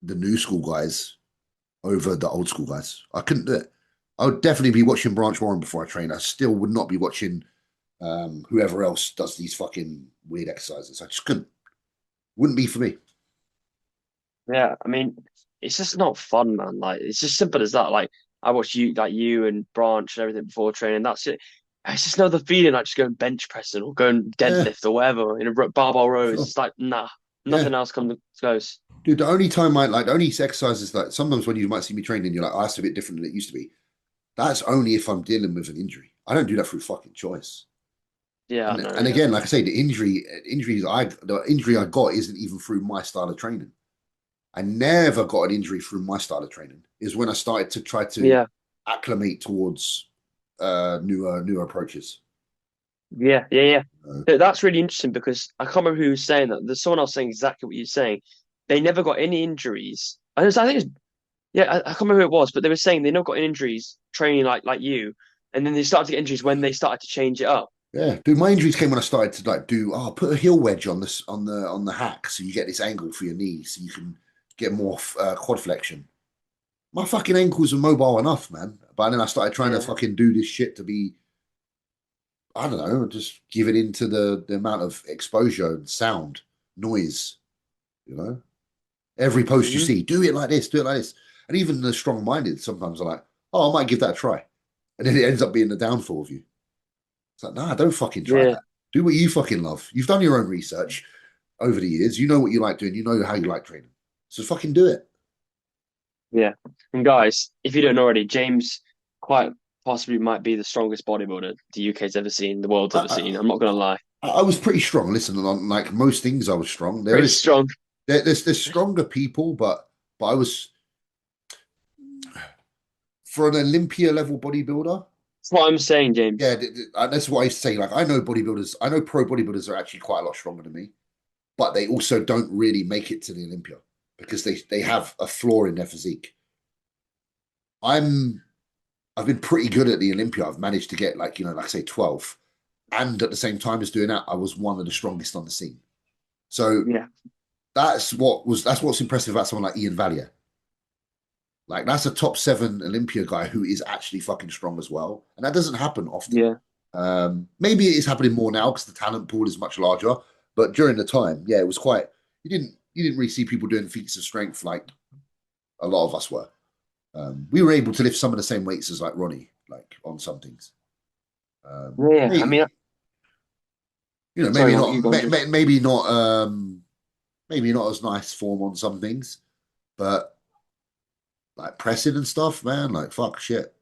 the new school guys over the old school guys. I couldn't do it. I would definitely be watching Branch Warren before I train. I still would not be watching whoever else does these fucking weird exercises. I just couldn't. Wouldn't be for me. Yeah. I mean, it's just not fun, man. Like it's just simple as that. Like I watch you and Branch and everything before training. That's it. It's just another feeling like just going bench pressing or going Yeah, deadlift or whatever in a barbell rows. sure. It's like nah, Yeah. nothing else comes close. Dude, the only time the only exercises like sometimes when you might see me training, you're like, oh, that's a bit different than it used to be. That's only if I'm dealing with an injury. I don't do that through fucking choice. Yeah, no, And yeah. again, like I say, the injury I got isn't even through my style of training. I never got an injury through my style of training. Is when I started to try to Yeah. acclimate towards newer approaches. Yeah. That's really interesting because I can't remember who was saying that. There's someone else saying exactly what you're saying. They never got any injuries. I think it's Yeah, I can't remember who it was, but they were saying they not got injuries training like you, and then they started to get injuries when they started to change it up. Yeah, dude, my injuries came when I started to like put a heel wedge on this on the hack so you get this angle for your knee so you can get more quad flexion. My fucking ankles are mobile enough, man. But then I started trying to Yeah, fucking do this shit to be, I don't know, just give it into the amount of exposure and sound, noise, you know. Every post you hmm see, do it like this, do it like this. And even the strong-minded sometimes are like, oh, I might give that a try. And then it ends up being the downfall of you. It's like, nah, don't fucking try yeah, that. Do what you fucking love. You've done your own research over the years. You know what you like doing. You know how you like training. So fucking do it. yeah. And guys, if you don't already, James quite possibly might be the strongest bodybuilder the UK's ever seen, the world's ever I, seen. I'm not gonna lie, I was pretty strong. Listen, on like most things, I was strong. pretty strong. There's stronger people, but I was for an Olympia level bodybuilder. That's what I'm saying, Yeah, James. that's what I used to say. Like I know bodybuilders, I know pro bodybuilders are actually quite a lot stronger than me, but they also don't really make it to the Olympia because they have a flaw in their physique. I'm I've been pretty good at the Olympia. I've managed to get like, like I say 12. And at the same time as doing that, I was one of the strongest on the scene. So Yeah, that's what's impressive about someone like Ian Valier. Like that's a top 7 Olympia guy who is actually fucking strong as well. And that doesn't happen often. yeah, Maybe it is happening more now because the talent pool is much larger. But during the time, yeah, it was quite you didn't really see people doing feats of strength like a lot of us were. We were able to lift some of the same weights as like Ronnie, like on some things. yeah. I Maybe, mean, sorry, maybe not, you go on, James. maybe not as nice form on some things, but like pressing and stuff, man, like fuck shit.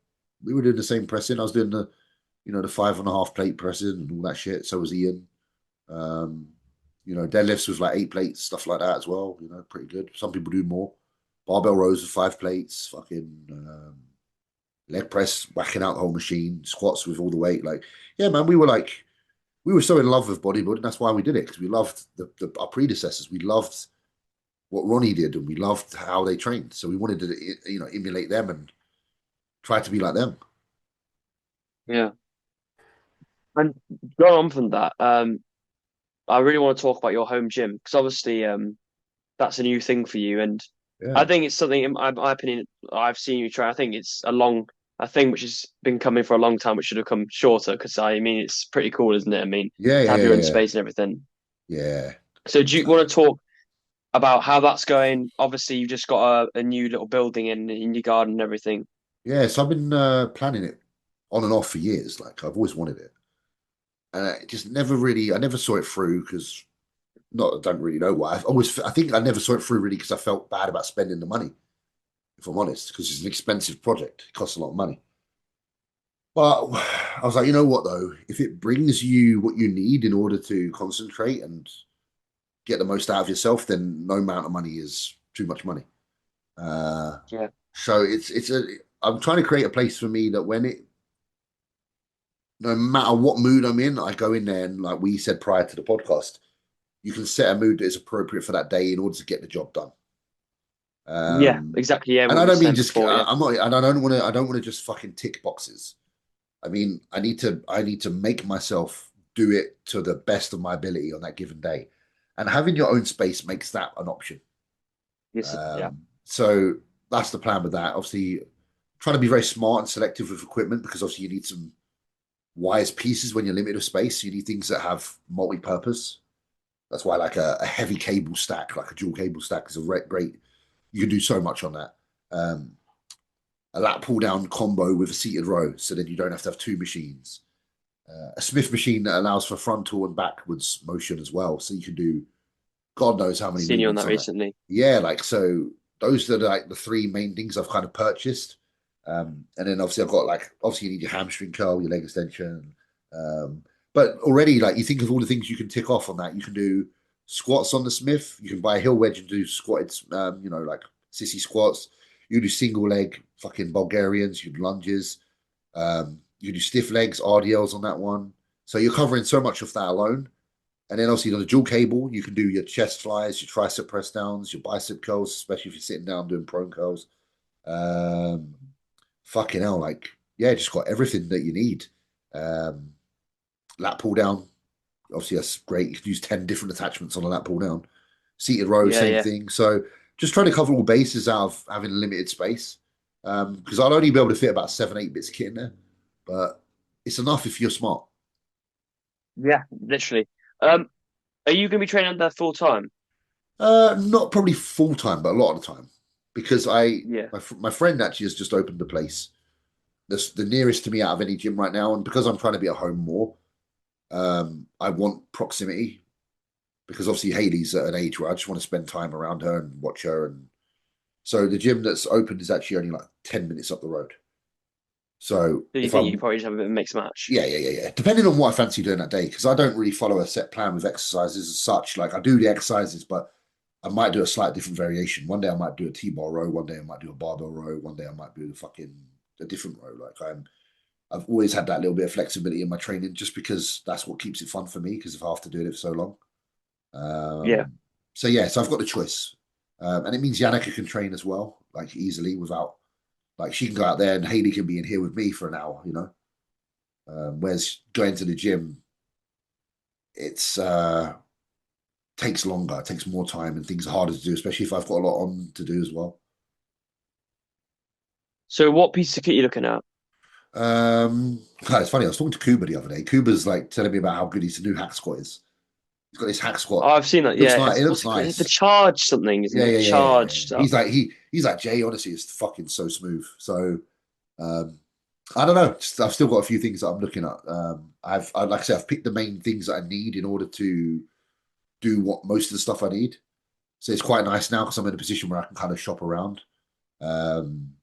We were doing the same pressing. I was doing the 5.5 plate pressing and all that shit. So was Ian. Um, deadlifts was like 8 plates, stuff like that as well. Pretty good. Some people do more. Barbell rows with 5 plates, fucking leg press, whacking out the whole machine, squats with all the weight. Like, yeah, man, we were so in love with bodybuilding. That's why we did it because we loved our predecessors. We loved what Ronnie did, and we loved how they trained. So we wanted to, emulate them and try to be like them. Yeah. And going on from that, I really want to talk about your home gym because obviously, that's a new thing for you, and I Yeah, think it's something, in my opinion, I've seen you try. I think it's a thing which has been coming for a long time, which should have come shorter. Because I mean, it's pretty cool, isn't it? I mean, yeah, to yeah, have your yeah, own yeah. space and everything. Yeah. So, do you want to talk about how that's going? Obviously, you've just got a new little building in your garden and everything. Yeah, so I've been planning it on and off for years. Like I've always wanted it, and I never saw it through because not I don't really know why. I think I never saw it through really because I felt bad about spending the money. If I'm honest, because it's an expensive project, it costs a lot of money. But I was like, you know what though, if it brings you what you need in order to concentrate and get the most out of yourself, then no amount of money is too much money. Uh, Yeah, so I'm trying to create a place for me that no matter what mood I'm in, I go in there and like we said prior to the podcast, you can set a mood that is appropriate for that day in order to get the job done. yeah, Um, exactly. Yeah, and what I we don't mean said just before. Yeah, I'm not and I don't want to just fucking tick boxes. I mean, I need to make myself do it to the best of my ability on that given day. And having your own space makes that an option. yes, yeah, So that's the plan with that. Obviously, trying to be very smart and selective with equipment because obviously you need some wise pieces when you're limited with space. You need things that have multi-purpose. That's why like a heavy cable stack, like a dual cable stack, is a great. You can do so much on that. Um, a lat pull down combo with a seated row, so then you don't have to have 2 machines. A Smith machine that allows for frontal and backwards motion as well, so you can do God knows how many seen you on movements that on it. recently. Yeah, like so those are like the 3 main things I've kind of purchased. And then obviously I've got like obviously you need your hamstring curl, your leg extension. Um, but already like you think of all the things you can tick off on that. You can do squats on the Smith. You can buy a heel wedge and do squatted, like sissy squats. You do single leg fucking Bulgarians. You do lunges. You do stiff legs, RDLs on that one. So you're covering so much of that alone. And then obviously on the dual cable, you can do your chest flies, your tricep press downs, your bicep curls, especially if you're sitting down doing prone curls. Fucking hell, like, yeah, just got everything that you need. Lat pull down, obviously that's great. You can use 10 different attachments on a lat pull down. Seated row, Yeah, same yeah. thing. So just trying to cover all bases out of having a limited space. Because I'll only be able to fit about 7, 8 bits of kit in there, but it's enough if you're smart. Yeah, literally. Are you going to be training there full time? Not probably full time, but a lot of the time, because Yeah. my friend actually has just opened a place that's the nearest to me out of any gym right now, and because I'm trying to be at home more, I want proximity because obviously Haley's at an age where I just want to spend time around her and watch her, and so the gym that's opened is actually only like 10 minutes up the road. So Do you if think you I'm probably just have a bit of a mixed match? yeah, depending on what I fancy doing that day, because I don't really follow a set plan with exercises as such. Like I do the exercises, but I might do a slight different variation. One day I might do a T-bar row. One day I might do a barbell row. One day I might do a different row. Like I've always had that little bit of flexibility in my training, just because that's what keeps it fun for me. Because if I have to do it for so long, Yeah. so yeah, so I've got the choice, and it means Yannicka can train as well, like easily without, like she can go out there and Haley can be in here with me for an hour, you know. Whereas going to the gym, it's takes longer, it takes more time, and things are harder to do, especially if I've got a lot on to do as well. So what piece of kit are you looking at? It's funny. I was talking to Kuba the other day. Kuba's like telling me about how good his new hack squat is. He's got this hack Oh, squat. I've seen that. It looks Yeah. nice. It looks What's it called? It's the nice. charge something, isn't Yeah, it? yeah, The yeah, yeah, charge yeah. stuff. He's like Jay. Honestly, it's fucking so smooth. So um, I don't know. I've still got a few things that I'm looking at. Like I said, I've picked the main things that I need in order to do what most of the stuff I need. So it's quite nice now because I'm in a position where I can kind of shop around. Um,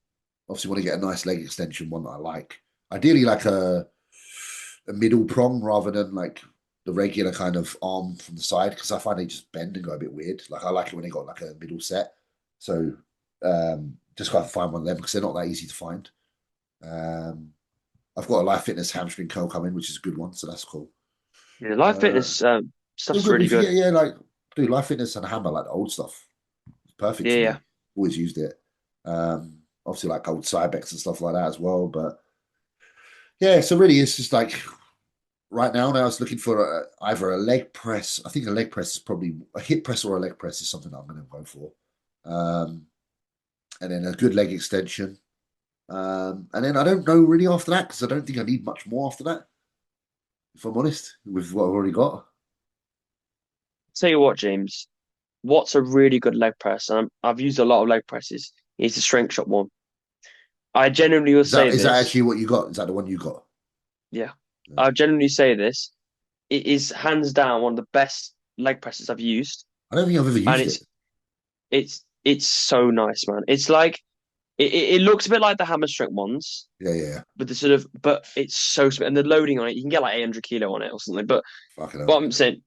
Obviously, want to get a nice leg extension, one that I like. Ideally, like a middle prong rather than like the regular kind of arm from the side, because I find they just bend and go a bit weird. Like I like it when they got like a middle set. So just got to find one of them because they're not that easy to find. Um, I've got a Life Fitness hamstring curl coming, which is a good one, so that's cool. Yeah, live Uh, fitness Still stuff's good really if you good. get, yeah, like do Life Fitness and a hammer, like the old stuff. Perfect Yeah, for yeah. me. Always used it. Obviously like old Cybex and stuff like that as well. But yeah, so really it's just like right now I was looking for either a leg press. I think a leg press is probably a hip press, or a leg press is something I'm going to go for. Um, and then a good leg extension. And then I don't know really after that, because I don't think I need much more after that, if I'm honest, with what I've already got. Tell you what, James, what's a really good leg press? And I've used a lot of leg presses. It's the strength shot one. I genuinely will say Is that this. actually what you got? Is that the one you got? Yeah. Yeah. I genuinely say this. It is hands down one of the best leg presses I've used. I don't think I've ever And used it. it's so nice, man. It's like it looks a bit like the hammer strength ones, Yeah, yeah, yeah. but the sort of but it's so smooth. And the loading on it, you can get like 800 kilo on it or something. But Fucking what hell. I'm saying,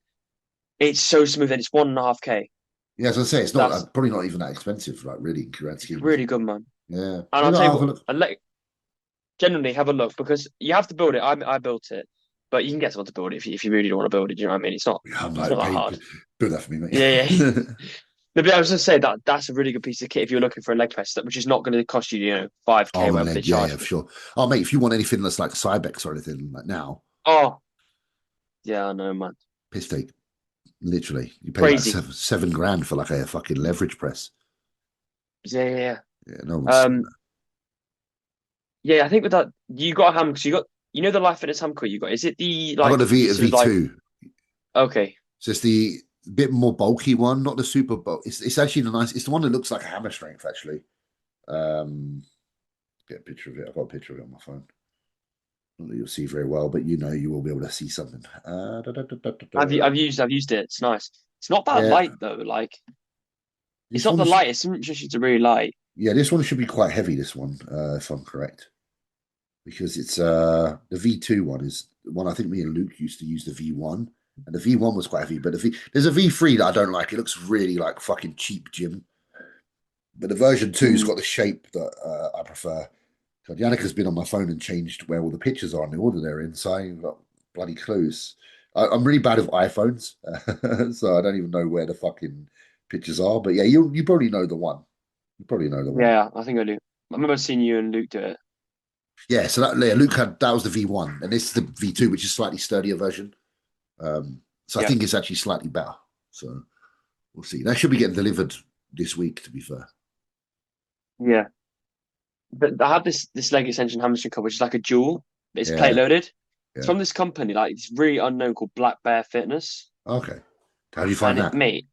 it's so smooth and it's 1.5K. Yeah, as I say, it's not That's probably not even that expensive, like really, in grand it's scheme of really things. good, man. Yeah, And I'll maybe tell you I'll have what, a look. generally have a look because you have to build it. I built it, but you can get someone to build it if you really don't want to build it. Do you know what I mean? Yeah, I'm It's like, not that pay, hard. do that for me, mate. Yeah, yeah. No, but I was just say that that's a really good piece of kit if you're looking for a leg press, which is not going to cost you, 5K, Oh, a whatever they leg, yeah, charge yeah, for for. sure. Oh, mate, if you want anything that's like Cybex or anything like now, Oh, yeah, I know, man. piss take. Literally, you pay like Crazy. seven grand for like a fucking leverage press. Yeah, yeah, yeah. Yeah, no one's doing that. Yeah, I think with that, you got a ham because you got, the Life Fitness Hamco you got. Is it the I got like the A sort of like V2. okay, So it's the bit more bulky one, not the super bulk. It's actually the nice. It's the one that looks like a hammer strength, actually. Um, get a picture of it. I've got a picture of it on my phone. Not that you'll see very well, but you will be able to see something. I've used it. It's nice. It's not that Yeah, light though. Like it's this not one. the lightest. It's just really light. Yeah, this one should be quite heavy. This one, if I'm correct, because it's the V2 one is the one I think me and Luke used to use the V1, and the V1 was quite heavy. But there's a V3 that I don't like. It looks really like fucking cheap gym. But the version 2's Mm. got the shape that I prefer. God, Yannika's been on my phone and changed where all the pictures are and the order they're in, so I've got bloody clues. I'm really bad with iPhones, so I don't even know where the fucking pictures are. But yeah, you probably know the one. You probably know the one. Yeah, I think I do. I remember seeing you and Luke do it. Yeah, so Luke had that was the V1, and this is the V2, which is slightly sturdier version. So I Yeah, think it's actually slightly better. So we'll see. That should be getting delivered this week, to be fair. yeah. But I have this leg extension hamstring cover, which is like a dual. It's plate Yeah, loaded. It's yeah. from this company, like it's really unknown called Black Bear Fitness. Okay. How do you And find that? mate,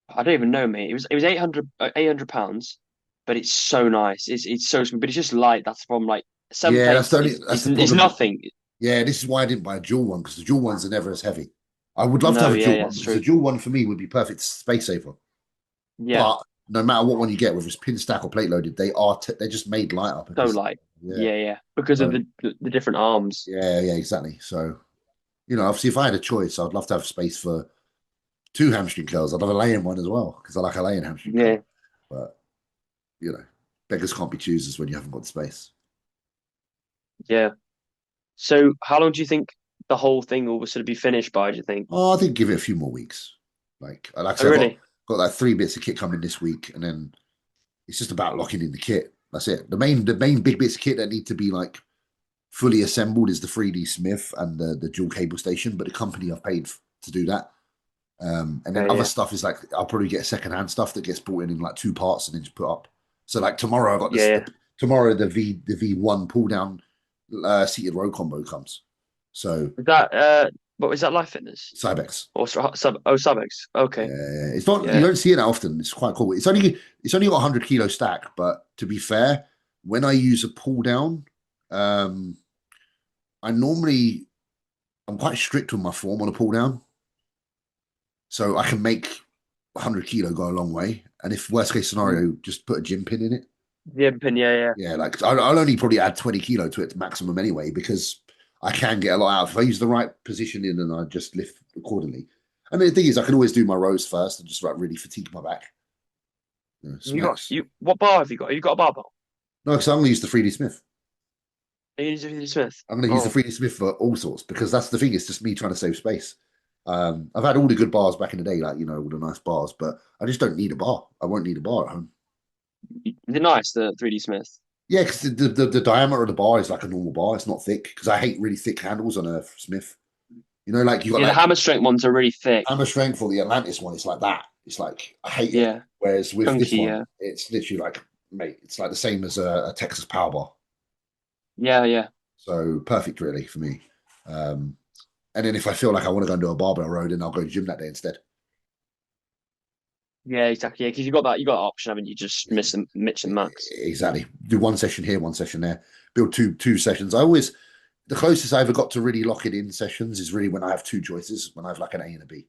I don't even know, mate. It was 800 pounds, but it's so nice. It's so smooth, but it's just light. That's from like seven Yeah, plates that's the is problem. nothing. Yeah, this is why I didn't buy a dual one, because the dual ones are never as heavy. I would love to No, have a yeah, dual yeah, one it's because a true. dual one for me would be perfect space saver. Yeah, But no matter what one you get, whether it's pin stack or plate loaded, they're just made lighter so because light. yeah. Yeah, yeah, because of So the different arms. yeah, exactly. So obviously, if I had a choice, I'd love to have space for two hamstring curls. I'd have a laying one as well because I like a laying hamstring Yeah, curl. But beggars can't be choosers when you haven't got the space. yeah. So, how long do you think the whole thing will sort of be finished by? Do you think? Oh, I think give it a few more weeks. Like I Oh, said, really? got like 3 bits of kit coming this week, and then it's just about locking in the kit. That's it. The main big bits of kit that need to be like fully assembled is the 3D Smith and the dual cable station, but the company I've paid to do that. And then Okay, other yeah, stuff is like I'll probably get secondhand stuff that gets brought in like 2 parts and then just put up. So like tomorrow I got yeah, this. yeah. Tomorrow the V1 pull down seated row combo comes. So Is that what is that Life Fitness Cybex. or Subex? Okay, Yeah, it's not. You yeah, don't see it that often. It's quite cool. It's only got 100 kilo stack, but to be fair, when I use a pull down, um, I normally I'm quite strict with my form on a pull down, so I can make 100 kilo go a long way. And if worst case scenario, just put a gym pin in it. yeah, yeah, yeah, Yeah, like I'll only probably add 20 kilo to it to maximum anyway because I can get a lot out if I use the right position in and I just lift accordingly. And the thing is, I can always do my rows first and just like really fatigue my back. You got Smacks. you. What bar have you got? You got a barbell? No, because I'm going to use the 3D Smith. Are you using Smith? I'm going to use the Oh, 3D Smith for all sorts because that's the thing. It's just me trying to save space. I've had all the good bars back in the day, like all the nice bars, but I just don't need a bar. I won't need a bar at home. they're nice. The 3D Smith. Yeah, because the diameter of the bar is like a normal bar. It's not thick because I hate really thick handles on a Smith. Like you got Yeah, the like hammer strength ones are really thick. hammer strength or the Atlantis one. It's like that. It's like I hate it. Yeah, Whereas with this chunky. one, Yeah, it's literally like, mate, it's like the same as a Texas power bar. yeah, yeah, So perfect, really, for me. Um, and then if I feel like I want to go and do a barbell row, then I'll go to the gym that day instead. yeah. Exactly. Yeah, because you got an option, haven't you? Just mix and max. Exactly. Do one session here, one session there. Build two sessions. The closest I ever got to really lock it in sessions is really when I have two choices, when I have like an A and a B.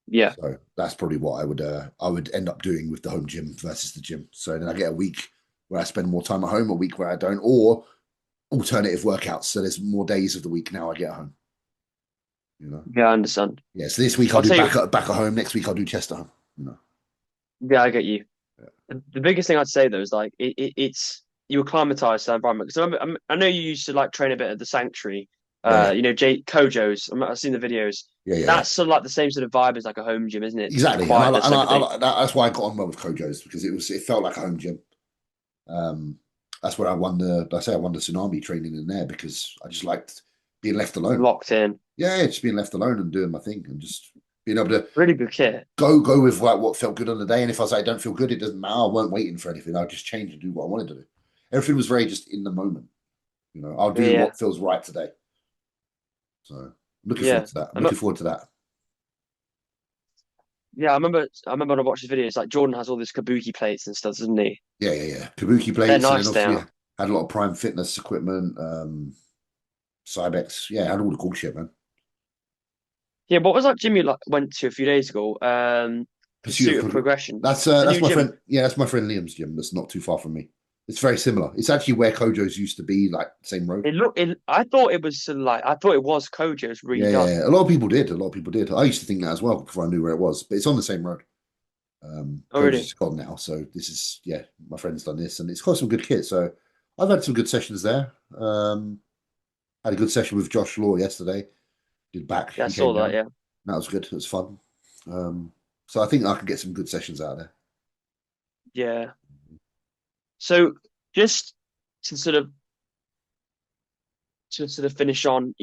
Yeah, So that's probably what I would end up doing with the home gym versus the gym. So then I get a week where I spend more time at home, a week where I don't, or alternative workouts. So there's more days of the week now I get home. yeah. I understand. Yeah. So this week I'll I'll do tell you. back at home. Next week I'll do chest at home. Yeah, I get you. Yeah. The biggest thing I'd say though is like it's you acclimatize to that environment because I know you used to like train a bit at the sanctuary. Yeah. Yeah. Jay Kojo's. I've seen the videos. Yeah. Yeah. That's sort of like the same sort of vibe as like a home gym, isn't it? Just the Exactly. And quietness and everything. that's why I got on well with Kojo's because it felt like a home gym. That's where I won the tsunami training in there because I just liked being left alone. Locked in. Yeah, just being left alone and doing my thing and just being able to Really good kit. go with like what felt good on the day. And if I say I don't feel good, it doesn't matter. I weren't waiting for anything. I'll just change and do what I wanted to do. Everything was very just in the moment. I'll do Yeah, what feels right today. So looking yeah. forward to that. I'm I'm not, looking forward to that. yeah, I remember when I watched his videos, like Jordan has all these kabuki plates and stuff, doesn't he? Yeah. Kabuki They're plates and then nice, they obviously are. had a lot of Prime Fitness equipment, Cybex. Yeah, had all the cool shit, man. Yeah, what was that gym you like went to a few days ago? Pursuit Pursuit of of Progression. It's a That's new my gym. friend. Yeah, that's my friend Liam's gym. That's not too far from me. It's very similar. It's actually where Kojo's used to be, like same road. I thought it was sort of like I thought it was Kojo's redone. Yeah. A lot of people did. A lot of people did. I used to think that as well before I knew where it was. But it's on the same road. Oh, really? Kojo's gone now, so this is my friend's done this, and it's got some good kit. So I've had some good sessions there. Had a good session with Josh Law yesterday. Did back. Yeah, I He saw came that. down. Yeah. That was good. It was fun. So I think I can get some good sessions out of there. Yeah. So just to sort of finish on,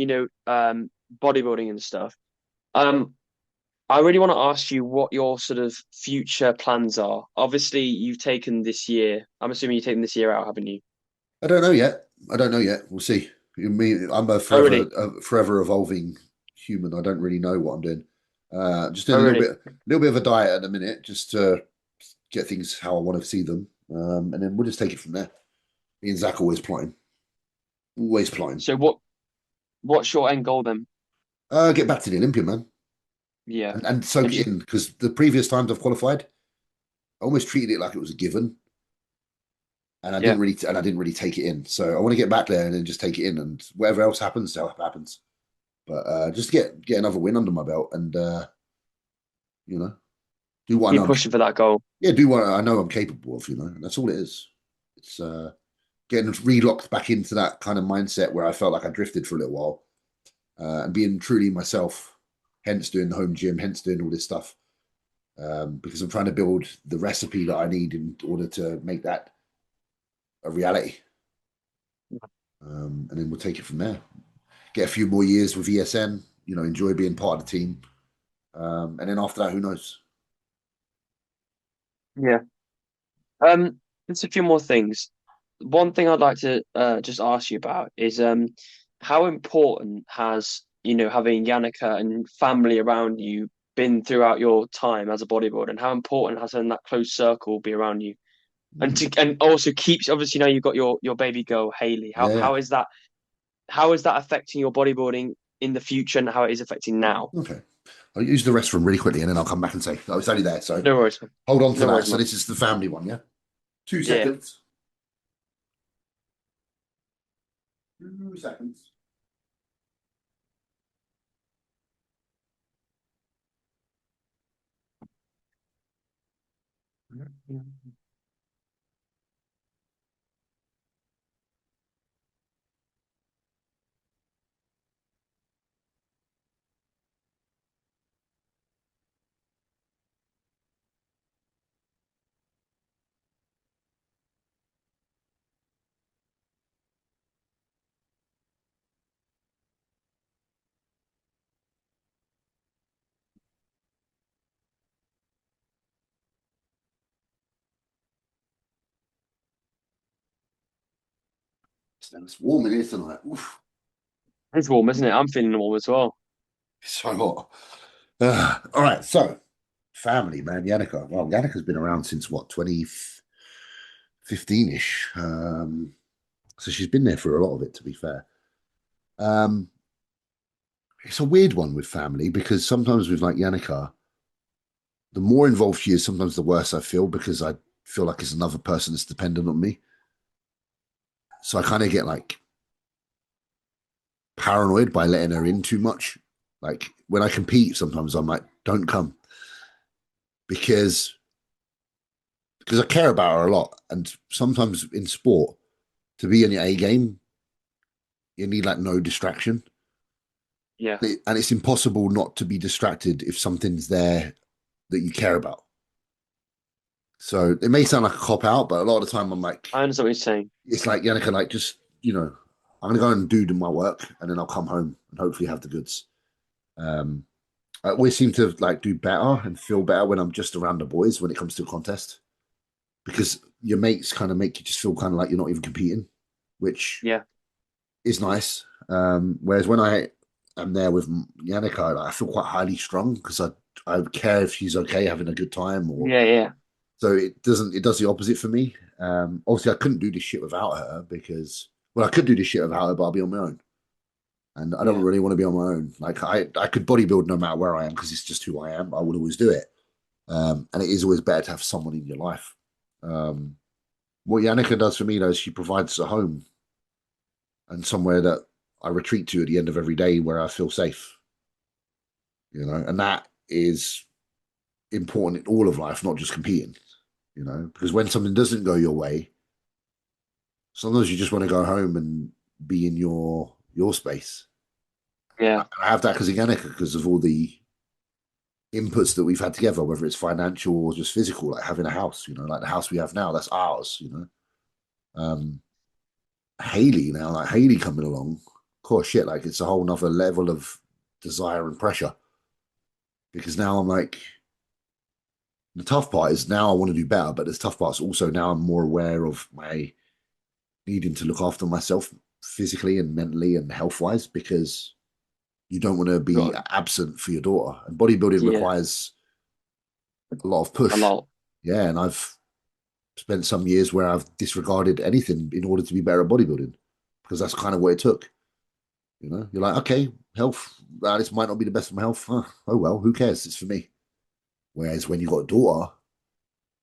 bodybuilding and stuff. Um, I really want to ask you what your sort of future plans are. Obviously, you've taken this year. I'm assuming you've taken this year out, haven't you? I don't know yet. I don't know yet. We'll see. I'm Oh, really? a forever evolving human. I don't really know what I'm doing. Just Oh, doing really? a little bit of a diet at the minute, just to get things how I want to see them, and then we'll just take it from there. Me and Zach always plotting, always plotting. So what's your end goal then? Get back to the Olympian, man, Yeah. and And soak do you, it in, because the previous times I've qualified, I almost treated it like it was a given, and yeah. I didn't really take it in. So I want to get back there and then just take it in, and whatever else happens, happens. But just get another win under my belt, and you know, do what I Keep know. pushing for that goal. Yeah, do what I know I'm capable of. And that's all it is. It's getting relocked back into that kind of mindset where I felt like I drifted for a little while, and being truly myself. Hence doing the home gym, hence doing all this stuff, because I'm trying to build the recipe that I need in order to make that a reality. And then we'll take it from there. Get a few more years with ESN, enjoy being part of the team. And then after that, who knows? Yeah. Just a few more things. One thing I'd like to just ask you about is how important has, having Yannicka and family around you been throughout your time as a bodybuilder, and how important has having that close circle be around you? And also keeps, obviously now you've got your baby girl Haley. How Yeah. how is that affecting your bodybuilding in the future and how it is affecting now? Okay. I'll use the restroom really quickly and then I'll come back and say, oh, it's only there. So No worries, man. hold on to No that. worries, So man. this is the family one, yeah? 2 Yeah. seconds. 2 seconds. It's warm in here tonight. Oof, It's warm, isn't it? I'm feeling warm as well. it's so hot. All right. So family, man. Yannicka. Well, Yannicka's been around since what, 2015-ish. So she's been there for a lot of it, to be fair. Um, it's a weird one with family because sometimes with like Yannicka, the more involved she is, sometimes the worse I feel because I feel like it's another person that's dependent on me. So I kind of get like paranoid by letting her in too much. Like when I compete, sometimes I'm like, don't come because I care about her a lot. And sometimes in sport, to be on your A game, you need like no distraction. Yeah. And it's impossible not to be distracted if something's there that you care about. So it may sound like a cop out, but a lot of the time I'm like, I understand what you're saying. it's like Yannicka, like just I'm gonna go and do my work, and then I'll come home and hopefully have the goods. I always seem to like do better and feel better when I'm just around the boys when it comes to a contest, because your mates kind of make you just feel kind of like you're not even competing, which Yeah. is nice. Whereas when I am there with Yannicka, I feel quite highly strung because I care if she's okay, having a good time, or Yeah, yeah. so it does the opposite for me. Obviously I couldn't do this shit without her because, well, I could do this shit without her, but I'll be on my own. And I don't Yeah. really want to be on my own. Like I could bodybuild no matter where I am because it's just who I am. I would always do it. And it is always better to have someone in your life. What Yannicka does for me though is she provides a home and somewhere that I retreat to at the end of every day where I feel safe. And that is important in all of life, not just competing. Because when something doesn't go your way, sometimes you just want to go home and be in your space. Yeah. I have that because of Yannicka, because of all the inputs that we've had together, whether it's financial or just physical, like having a house, like the house we have now, that's ours. Haley now, like Haley coming along, of course, shit, like it's a whole nother level of desire and pressure. Because now I'm like, the tough part is now I want to do better, but the tough part is also now I'm more aware of my needing to look after myself physically and mentally and health wise, because you don't want to be Right. absent for your daughter. And bodybuilding Yeah, requires a lot of a push. lot. Yeah, and I've spent some years where I've disregarded anything in order to be better at bodybuilding because that's kind of what it took. You know, you're like, okay, health, this might not be the best for my health. Huh, oh well, who cares? It's for me. Whereas when you got a daughter,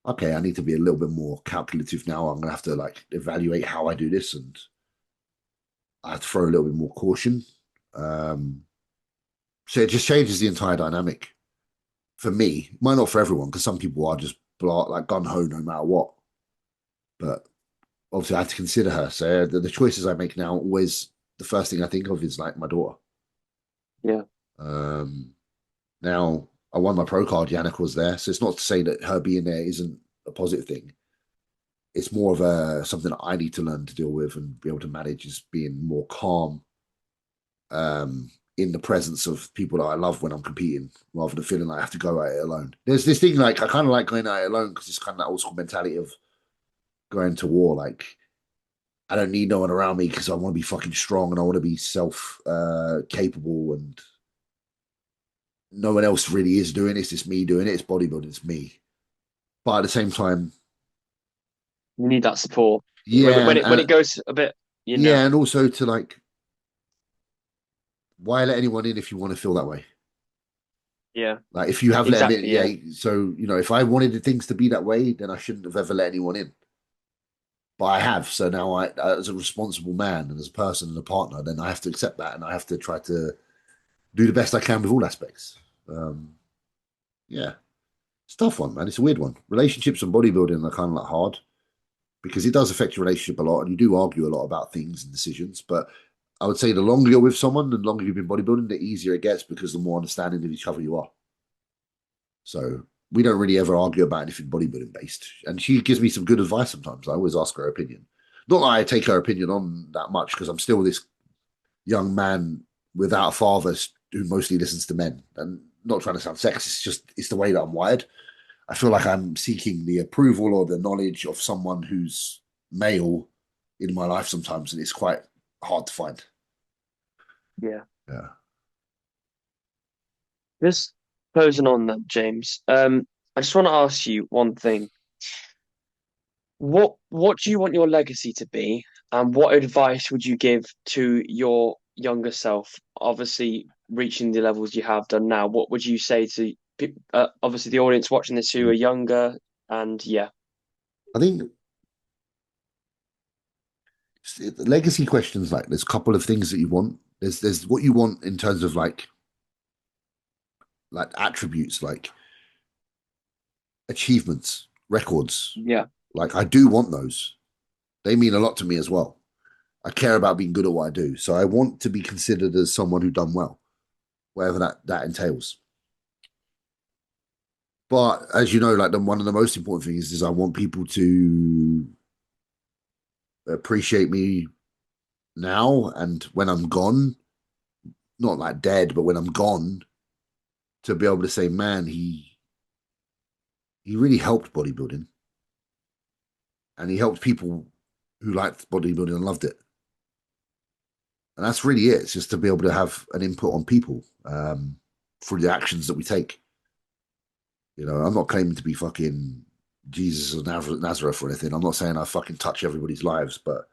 okay, I need to be a little bit more calculative now. I'm gonna have to like evaluate how I do this, and I have to throw a little bit more caution. Um, so it just changes the entire dynamic for me. Might not for everyone, because some people are just like gun ho no matter what. But obviously, I have to consider her. So the choices I make now, always the first thing I think of is like my daughter. Yeah, Now I won my pro card. Yannick was there, so it's not to say that her being there isn't a positive thing. It's more of a something that I need to learn to deal with and be able to manage, is being more calm in the presence of people that I love when I'm competing, rather than feeling like I have to go at it alone. There's this thing like I kind of like going at it alone because it's kind of that old school mentality of going to war. Like I don't need no one around me because I want to be fucking strong and I want to be self capable, and no one else really is doing it. It's just me doing it. It's bodybuilding. It's me. But at the same time, you need that support yeah, when it goes a bit, you know. yeah, and also to like, why let anyone in if you want to feel that way? Yeah, Like if you have let them in, exactly. yeah. Yeah, So if I wanted the things to be that way, then I shouldn't have ever let anyone in. But I have. So now I, as a responsible man and as a person and a partner, then I have to accept that, and I have to try to do the best I can with all aspects. Um, yeah, it's a tough one, man. It's a weird one. Relationships and bodybuilding are kind of like hard because it does affect your relationship a lot, and you do argue a lot about things and decisions. But I would say the longer you're with someone, the longer you've been bodybuilding, the easier it gets because the more understanding of each other you are. So we don't really ever argue about anything bodybuilding based. And she gives me some good advice sometimes. I always ask her opinion. Not that I take her opinion on that much because I'm still this young man without a father who mostly listens to men. And not trying to sound sexist, it's just it's the way that I'm wired. I feel like I'm seeking the approval or the knowledge of someone who's male in my life sometimes, and it's quite hard to find. yeah. Yeah. Just closing on that, James. I just want to ask you one thing. What do you want your legacy to be, and what advice would you give to your younger self? Obviously, reaching the levels you have done now, what would you say to obviously the audience watching this who are younger? And yeah, I think legacy questions, like there's a couple of things that you want. There's what you want in terms of like attributes, like achievements, records. yeah, Like I do want those. They mean a lot to me as well. I care about being good at what I do. So I want to be considered as someone who done well, whatever that entails. But as you know, like one of the most important things is I want people to appreciate me now and when I'm gone, not like dead, but when I'm gone, to be able to say, man, he really helped bodybuilding, and he helped people who liked bodybuilding and loved it. And that's really it. It's just to be able to have an input on people through the actions that we take. You know, I'm not claiming to be fucking Jesus of Nazareth or anything. I'm not saying I fucking touch everybody's lives, but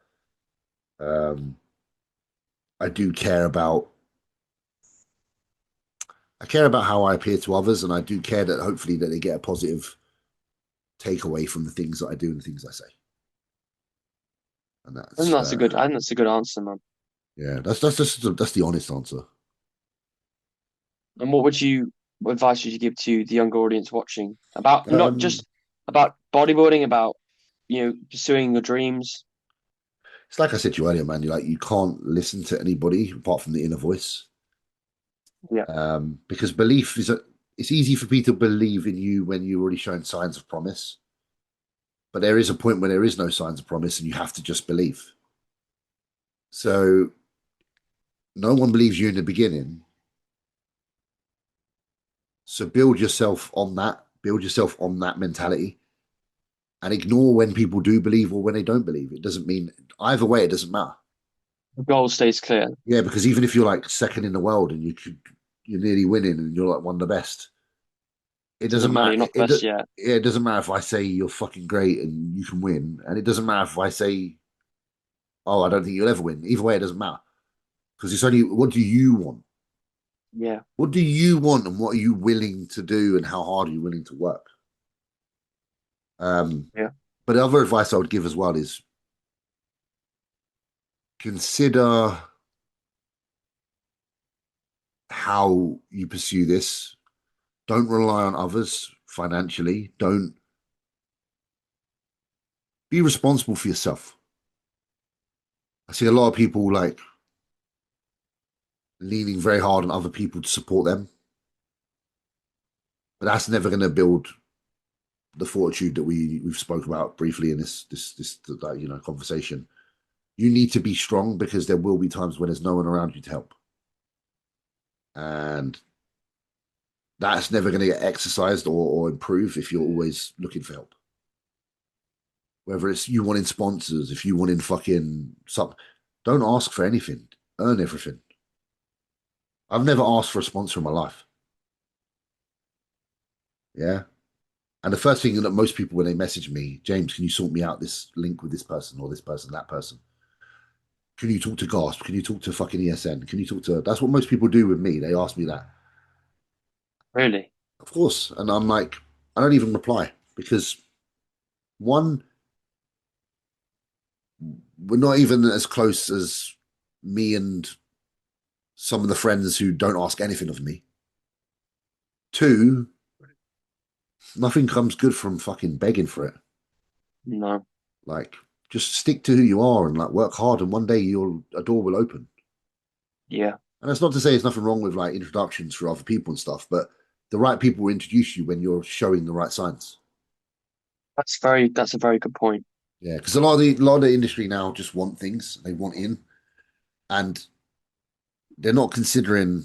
I do care about how I appear to others, and I do care that hopefully that they get a positive takeaway from the things that I do and the things I say. And I think that's a good. I think that's a good answer, man. yeah, that's the honest answer. And what advice would you give to the younger audience watching about not Um, just about bodybuilding, about pursuing your dreams? it's like I said to you earlier, man. You can't listen to anybody apart from the inner voice, Yeah, because belief is it's easy for people to believe in you when you're already showing signs of promise. But there is a point where there is no signs of promise and you have to just believe. So no one believes you in the beginning. So build yourself on that mentality and ignore when people do believe or when they don't believe. It doesn't mean either way, it doesn't matter. The goal stays clear. Yeah, because even if you're like second in the world and you're nearly winning and you're like one of the best, it doesn't matter. You're not the best yet. It doesn't matter if I say you're fucking great and you can win, and it doesn't matter if I say, "Oh, I don't think you'll ever win." Either way, it doesn't matter because it's only what do you want. Yeah. What do you want, and what are you willing to do, and how hard are you willing to work? Yeah. But the other advice I would give as well is consider how you pursue this. Don't rely on others financially. Don't be responsible for yourself. I see a lot of people like leaning very hard on other people to support them, but that's never going to build the fortitude that we've spoke about briefly in this conversation. You need to be strong because there will be times when there's no one around you to help, and that's never going to get exercised or improve if you're always looking for help. Whether it's you wanting sponsors, if you wanting fucking something, don't ask for anything. Earn everything. I've never asked for a sponsor in my life. Yeah. And the first thing that most people, when they message me, James, can you sort me out this link with this person or this person, that person? Can you talk to Gasp? Can you talk to fucking ESN? Can you talk to... That's what most people do with me. They ask me that. Really? Of course. And I'm like, I don't even reply because one, we're not even as close as me and some of the friends who don't ask anything of me. Two, nothing comes good from fucking begging for it. No. Like, just stick to who you are and like work hard, and one day a door will open. Yeah. And that's not to say there's nothing wrong with like introductions for other people and stuff, but the right people will introduce you when you're showing the right signs. That's a very good point. Yeah, because a lot of the industry now just want things they want in, and they're not considering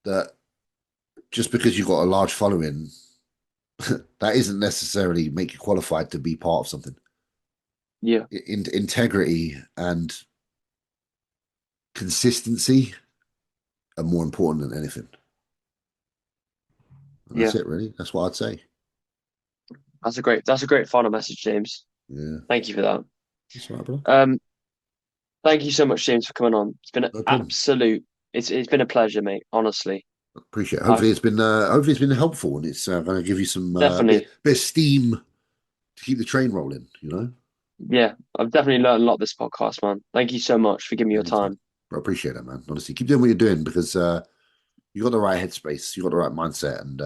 that just because you've got a large following, that isn't necessarily make you qualified to be part of something. Yeah. Integrity and consistency are more important than anything. And that's it, really. That's what I'd say. That's a great final message, James. Yeah. Thank you for that. That's all right, bro. Thank you so much, James, for coming on. It's been an No problem. absolute. It's been a pleasure, mate. Honestly. Appreciate it. Hopefully it's been helpful, and it's going to give you some Definitely. bit of steam to keep the train rolling. You know. Yeah, I've definitely learned a lot this podcast, man. Thank you so much for giving me your time. I appreciate that, man. Honestly, keep doing what you're doing because you got the right headspace, you got the right mindset, and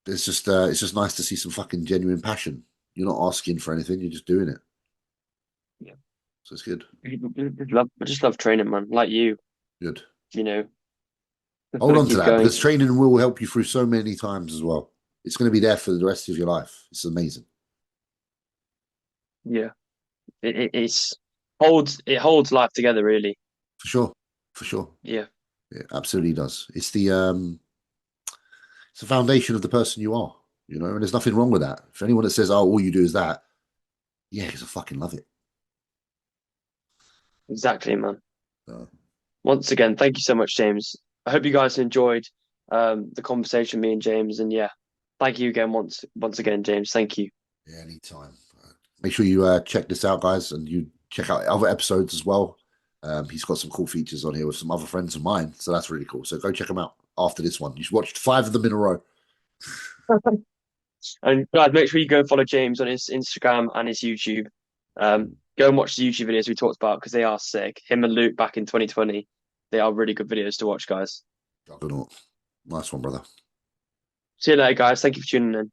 it's just nice to see some fucking genuine passion. You're not asking for anything; you're just doing it. Yeah, so it's good. I just love training, man. Like you. Good. You know. Hold on to Keep that going. because training will help you through so many times as well. It's going to be there for the rest of your life. It's amazing. Yeah, it holds life together, really. For sure. For sure. Yeah. It absolutely does. It's the foundation of the person you are, you know, and there's nothing wrong with that. If anyone that says, oh, all you do is that, yeah, because I fucking love it. Exactly, man. Once again, thank you so much, James. I hope you guys enjoyed the conversation, me and James, and yeah, thank you again once again, James. Thank you. Yeah, anytime. Make sure you check this out, guys, and you check out other episodes as well. He's got some cool features on here with some other friends of mine, so that's really cool. So go check them out after this one. You've watched 5 of them in a row. And guys, make sure you go and follow James on his Instagram and his YouTube. Go and watch the YouTube videos we talked about because they are sick. Him and Luke back in 2020, they are really good videos to watch, guys. Juggernaut. Nice one, brother. See you later, guys. Thank you for tuning in.